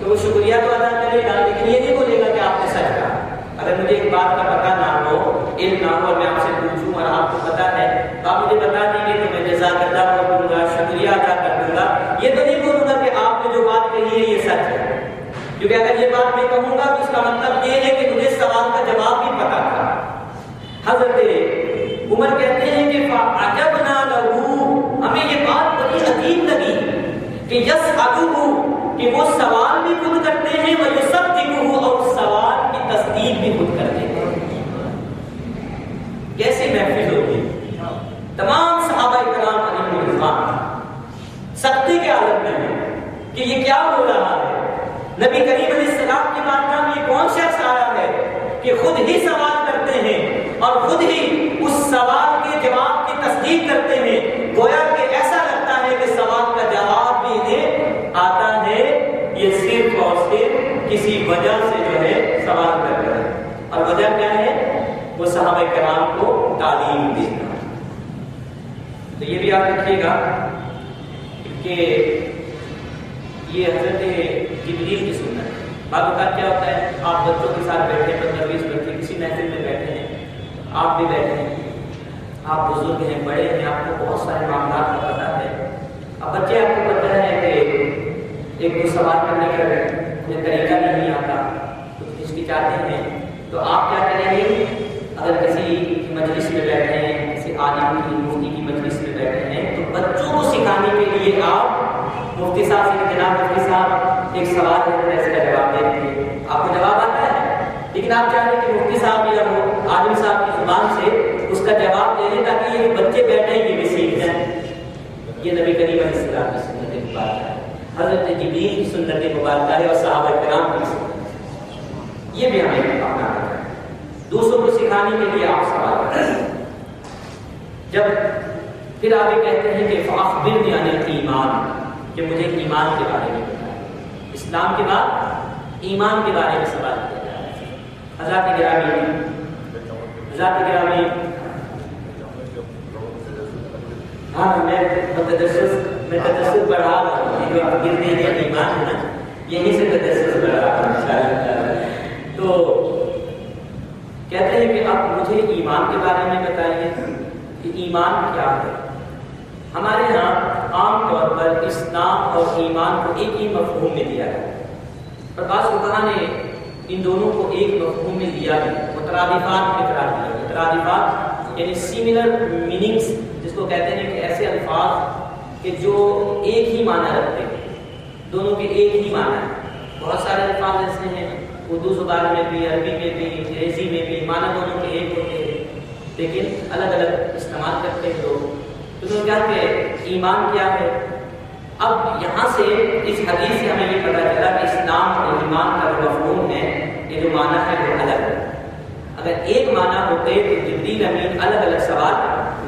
تو وہ شکریہ تو ادا کرے گا، لیکن یہ نہیں بولے گا کہ آپ نے سچ کہا۔ اگر مجھے ایک بات کا پتہ نہ ہو، علم نہ ہو، اور میں آپ سے پوچھوں اور آپ کو پتہ ہے تو آپ مجھے بتا دیں گے تو میں جزاک اللہ بولوں گا، شکریہ ادا کر دوں گا۔ یہ تو نہیں بولوں گا کہ آپ نے جو بات کہی ہے یہ سچ ہے، کیونکہ اگر یہ بات میں کہوں گا تو اس کا مطلب یہ ہے کہ مجھے سوال کا جواب بھی پتا تھا۔ حضرت عمر کہتے ہیں کہ فَعَجَبْنَا لَهُ، ہمیں یہ بات بڑی عجیب لگی کہ يَسْأَلُهُ، کہ وہ سوال بھی خود کرتے ہیں، وَيُصَدِّقُهُ، اور سوال کی تصدیق بھی خود کرتے ہیں۔ کیسی محفل ہوگی؟ تمام صحابہ کرام علیہ الرضوان سختی کے عالم میں ہیں کہ یہ کیا ہو رہا ہے۔ نبی کریم علیہ السلام کی بارگاہ میں یہ کون شخص آیا ہے کہ خود ہی سوال کرتے ہیں اور خود ہی اس سوال کے جواب کی تصدیق کرتے ہیں، گویا کہ ایسا لگتا ہے کہ سوال کا جواب بھی انہیں آتا ہے، یہ صرف اور صرف کسی وجہ سے جو ہے سوال کر رہے ہیں، اور وجہ کیا ہے؟ وہ صحابہ کرام کو تعلیم دینا۔ تو یہ بھی یاد رکھیے گا کہ یہ حضرت جبریل کی سنت ہے۔ بعض اوقات کیا ہوتا ہے، آپ بچوں کے ساتھ بیٹھے 15-20 بچے کسی محفل میں بیٹھے ہیں، آپ بھی بیٹھے ہیں، آپ بزرگ ہیں، بڑے ہیں، آپ کو بہت سارے معاملات کا پتہ ہے۔ اب بچے آپ کو پتہ ہے کہ ایک دو سوال کرنے کا انہیں طریقہ نہیں آتا، کچھ ہچکچاتے ہیں، تو آپ کیا کریں گے؟ اگر کسی کی مجلس میں بیٹھے ہیں، کسی عالم کی مفتی کی مجلس میں بیٹھے ہیں، تو بچوں کو سکھانے کے لیے آپ مفتی صاحب سے جناب مفتی صاحب ایک سوال ہے، اس کا جواب دیں گے، آپ کو جواب آتا ہے، لیکن آپ چاہیں کہ مفتی صاحب یا عالم صاحب کی زبان سے اس کا جواب دے دیں تاکہ یہ بچے بیٹھے ہیں یہ بھی سیکھ جائیں۔ یہ نبی کریم علیہ السلام کی سنت مبارکہ ہے، حضرت جبریل کی سنت مبارکہ ہے، اور صحابہ کرام کی سنت ہے، یہ بھی ہمیں اپنانا ہے۔ دوسروں کو سکھانے کے لیے آپ سوال کریں۔ جب پھر آپ یہ کہتے ہیں کہ فاخبرنی عن الایمان، کہ مجھے ایمان کے بارے میں بتائیں، اسلام کے بعد ایمان کے بارے میں سوال کیا جا رہا ہے۔ حضرات گرامی، ہاں میں تجسس بڑھا رہا ہوں، جو آپ گرنے کا ایمان ہے نا، یہیں سے تجسس بڑھا رہا ہوں انشاءاللہ۔ تو کہتے ہیں کہ آپ مجھے ایمان کے بارے میں بتائیے کہ ایمان کیا ہے۔ ہمارے ہاں عام طور پر اسلام اور ایمان کو ایک ہی مفہوم میں دیا ہے، اور بعض فقہا نے ان دونوں کو ایک مفہوم میں دیا ہے، مترادفات میں قرار دیا۔ مترادفات یعنی سملر میننگز، جس کو کہتے ہیں کہ ایسے الفاظ کہ جو ایک ہی معنی رکھتے ہیں، دونوں کے ایک ہی معنی ہیں۔ بہت سارے الفاظ ایسے ہیں اردو زبان میں بھی، عربی میں بھی، انگریزی میں بھی، معنی دونوں کے ایک ہوتے ہیں لیکن الگ الگ استعمال کرتے ہیں لوگ۔ تو کیا کہ ایمان کیا ہے؟ اب یہاں سے اس حدیث سے ہمیں یہ پتہ چلا کہ اسلام اور ایمان کا جو مفہوم ہے، یہ جو معنی ہے وہ الگ ہے۔ اگر ایک معنی ہوتے تو جبریل امین الگ الگ سوال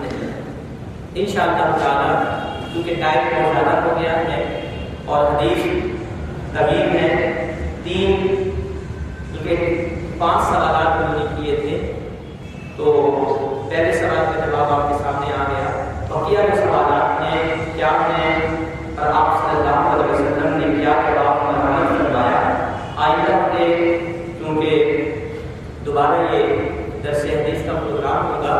نہیں۔ انشاءاللہ تعالی کیونکہ ٹائم بہت زیادہ ہو گیا ہے اور حدیث طویل ہے، 5 سوالات انہوں نے کیے تھے، تو پہلے سوال کا جواب آپ کے سامنے آ گیا۔ بقیہ جو سوالات ہیں کیا ہیں اور آپ صلی اللہ علیہ وسلم نے کیا جواب فرمایا، آئندہ ہفتے کیونکہ دوبارہ یہ درس حدیث کا پروگرام ہوگا،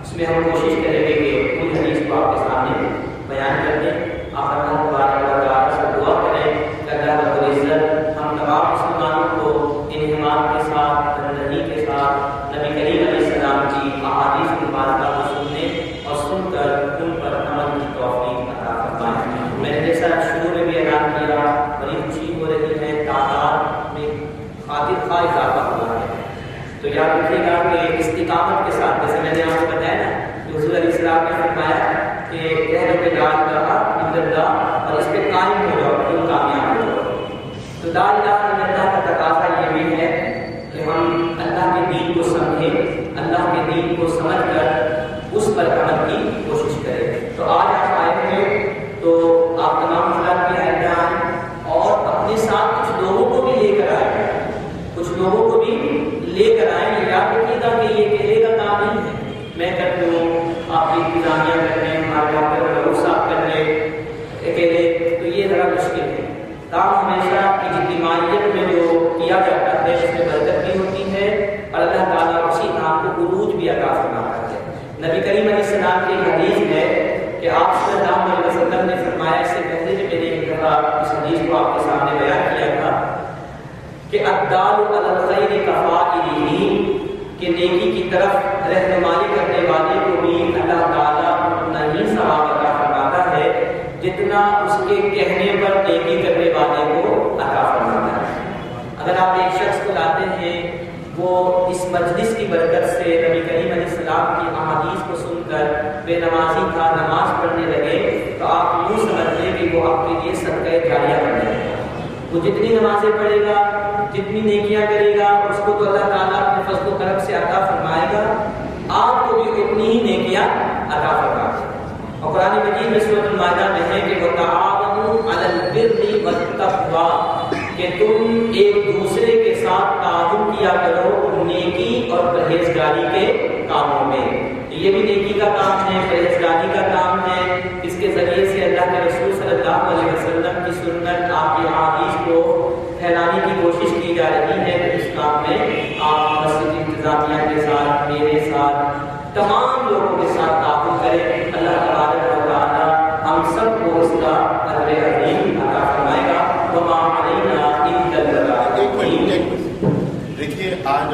اس میں ہم کوشش کریں گے کہ پوری حدیث کو آپ کے سامنے بیان کر دیں۔ آپ اللہ تبارک و تعالیٰ سے دعا کریں کہ اللہ رب العزت ہم تمام مسلمانوں کو انہمام کے ساتھ، تنہی کے ساتھ نبی کریم علیہ السلام کی احادیث مبارکہ کو سننے اور سن کر ان پر عمل کی توفیق عطا فرمائے۔ میں نے جیسا شروع میں بھی اعلان کیا، بڑی خوشی ہو رہی ہے، تعداد میں خاطر خواہ اضافہ ہوا ہے، تو یاد رکھیے گا کہ استقامت کے ساتھ، جیسے میں نے آپ کو بتایا نا کہ حضور علیہ السلام نے فرمایا کہ کہہ لا الہ الا اللہ، اور اس پہ قائم ہو جاؤ تم کامیاب ہو جاؤ۔ تو لا الہ الا اللہ کا تقاضا یہ بھی ہے کہ ہم اللہ کے دین کو سمجھیں، اللہ کے دین کو سمجھ کر اس پر عمل کی کوشش کریں۔ تو آج آپ آئے ہیں تو آپ تمام افراد بھی آئے آئیں اور اپنے ساتھ کچھ لوگوں کو بھی لے کر آئے، کچھ لوگوں کو بھی لے کر آئیں۔ یاد رکھیے گا کہ یہ اکیلے کا کام نہیں ہے، میں کر لوں، آپ کی انتظامیہ کر لیں، ہمارے ڈاکٹر ضرور صاحب کر لیں اکیلے، تو یہ ذرا مشکل ہے۔ کام ہمیشہ اجتماعیت میں جو کیا جاتا ہے اس میں برکت بھی ہوتی ہے اور اللہ تعالیٰ اسی کام کو عروج بھی عطا فرماتا ہے۔ نبی کریم علیہ السلام کی حدیث ہے کہ آپ صلی اللہ علیہ وسلم نے فرمایا، اس سے پہلے جو میں نے ایک دفعہ اس حدیث کو آپ کے سامنے بیان کیا تھا کہ الدال علی الخیر کفاعلہ، کہ نیکی کی طرف رہنمائی کرنے والے کو بھی اللہ تعالیٰ اتنا ہی ثواب عطا فرماتا ہے جتنا اس کے کہنے پر نیکی کرنے والے کو عطا فرماتا ہے۔ اگر آپ ایک شخص کو لاتے ہیں، وہ اس مجلس کی برکت سے نبی کریم علیہ السلام کی احادیث کو سن کر بے نمازی تھا، نماز پڑھنے لگے، تو آپ یوں سمجھ لیں کہ وہ آپ کے لیے صدقہ جاریہ بن جائے گا۔ وہ جتنی نمازیں پڑھے گا، جتنی نیکیاں کرے گا، اس کو تو اللہ تعالیٰ اپنے فضل و کرم سے عطا فرمائے گا، آپ کو بھی اتنی ہی نیکیاں عطا فرمائے گا۔ اور قرآن مجید میں سورۃ المائدہ میں ہے کہ وَتَعَاوَنُوا عَلَى الْبِرِّ وَالتَّقْوَىٰ، کہ تم ایک دوسرے کے ساتھ تعاون کیا کرو نیکی اور پرہیزگاری کے کاموں میں۔ یہ بھی نیکی کا کام ہے، پرہیزگاری کا کام ہے، اس کے ذریعے سے اللہ کے رسول صلی اللہ علیہ وسلم کی سنت، آپ کی احادیث کو پھیلانے کی کوشش کی جا رہی ہے۔ اس کام میں آپ مسجد انتظامیہ کے ساتھ، میرے ساتھ، تمام لوگوں کے ساتھ تعاون کریں۔ اللہ تبارک و تعالیٰ ہم سب کو اس کا اجر عظیم عطا فرمائے گا۔ وما علینا الا البلاغ۔ دیکھیے آج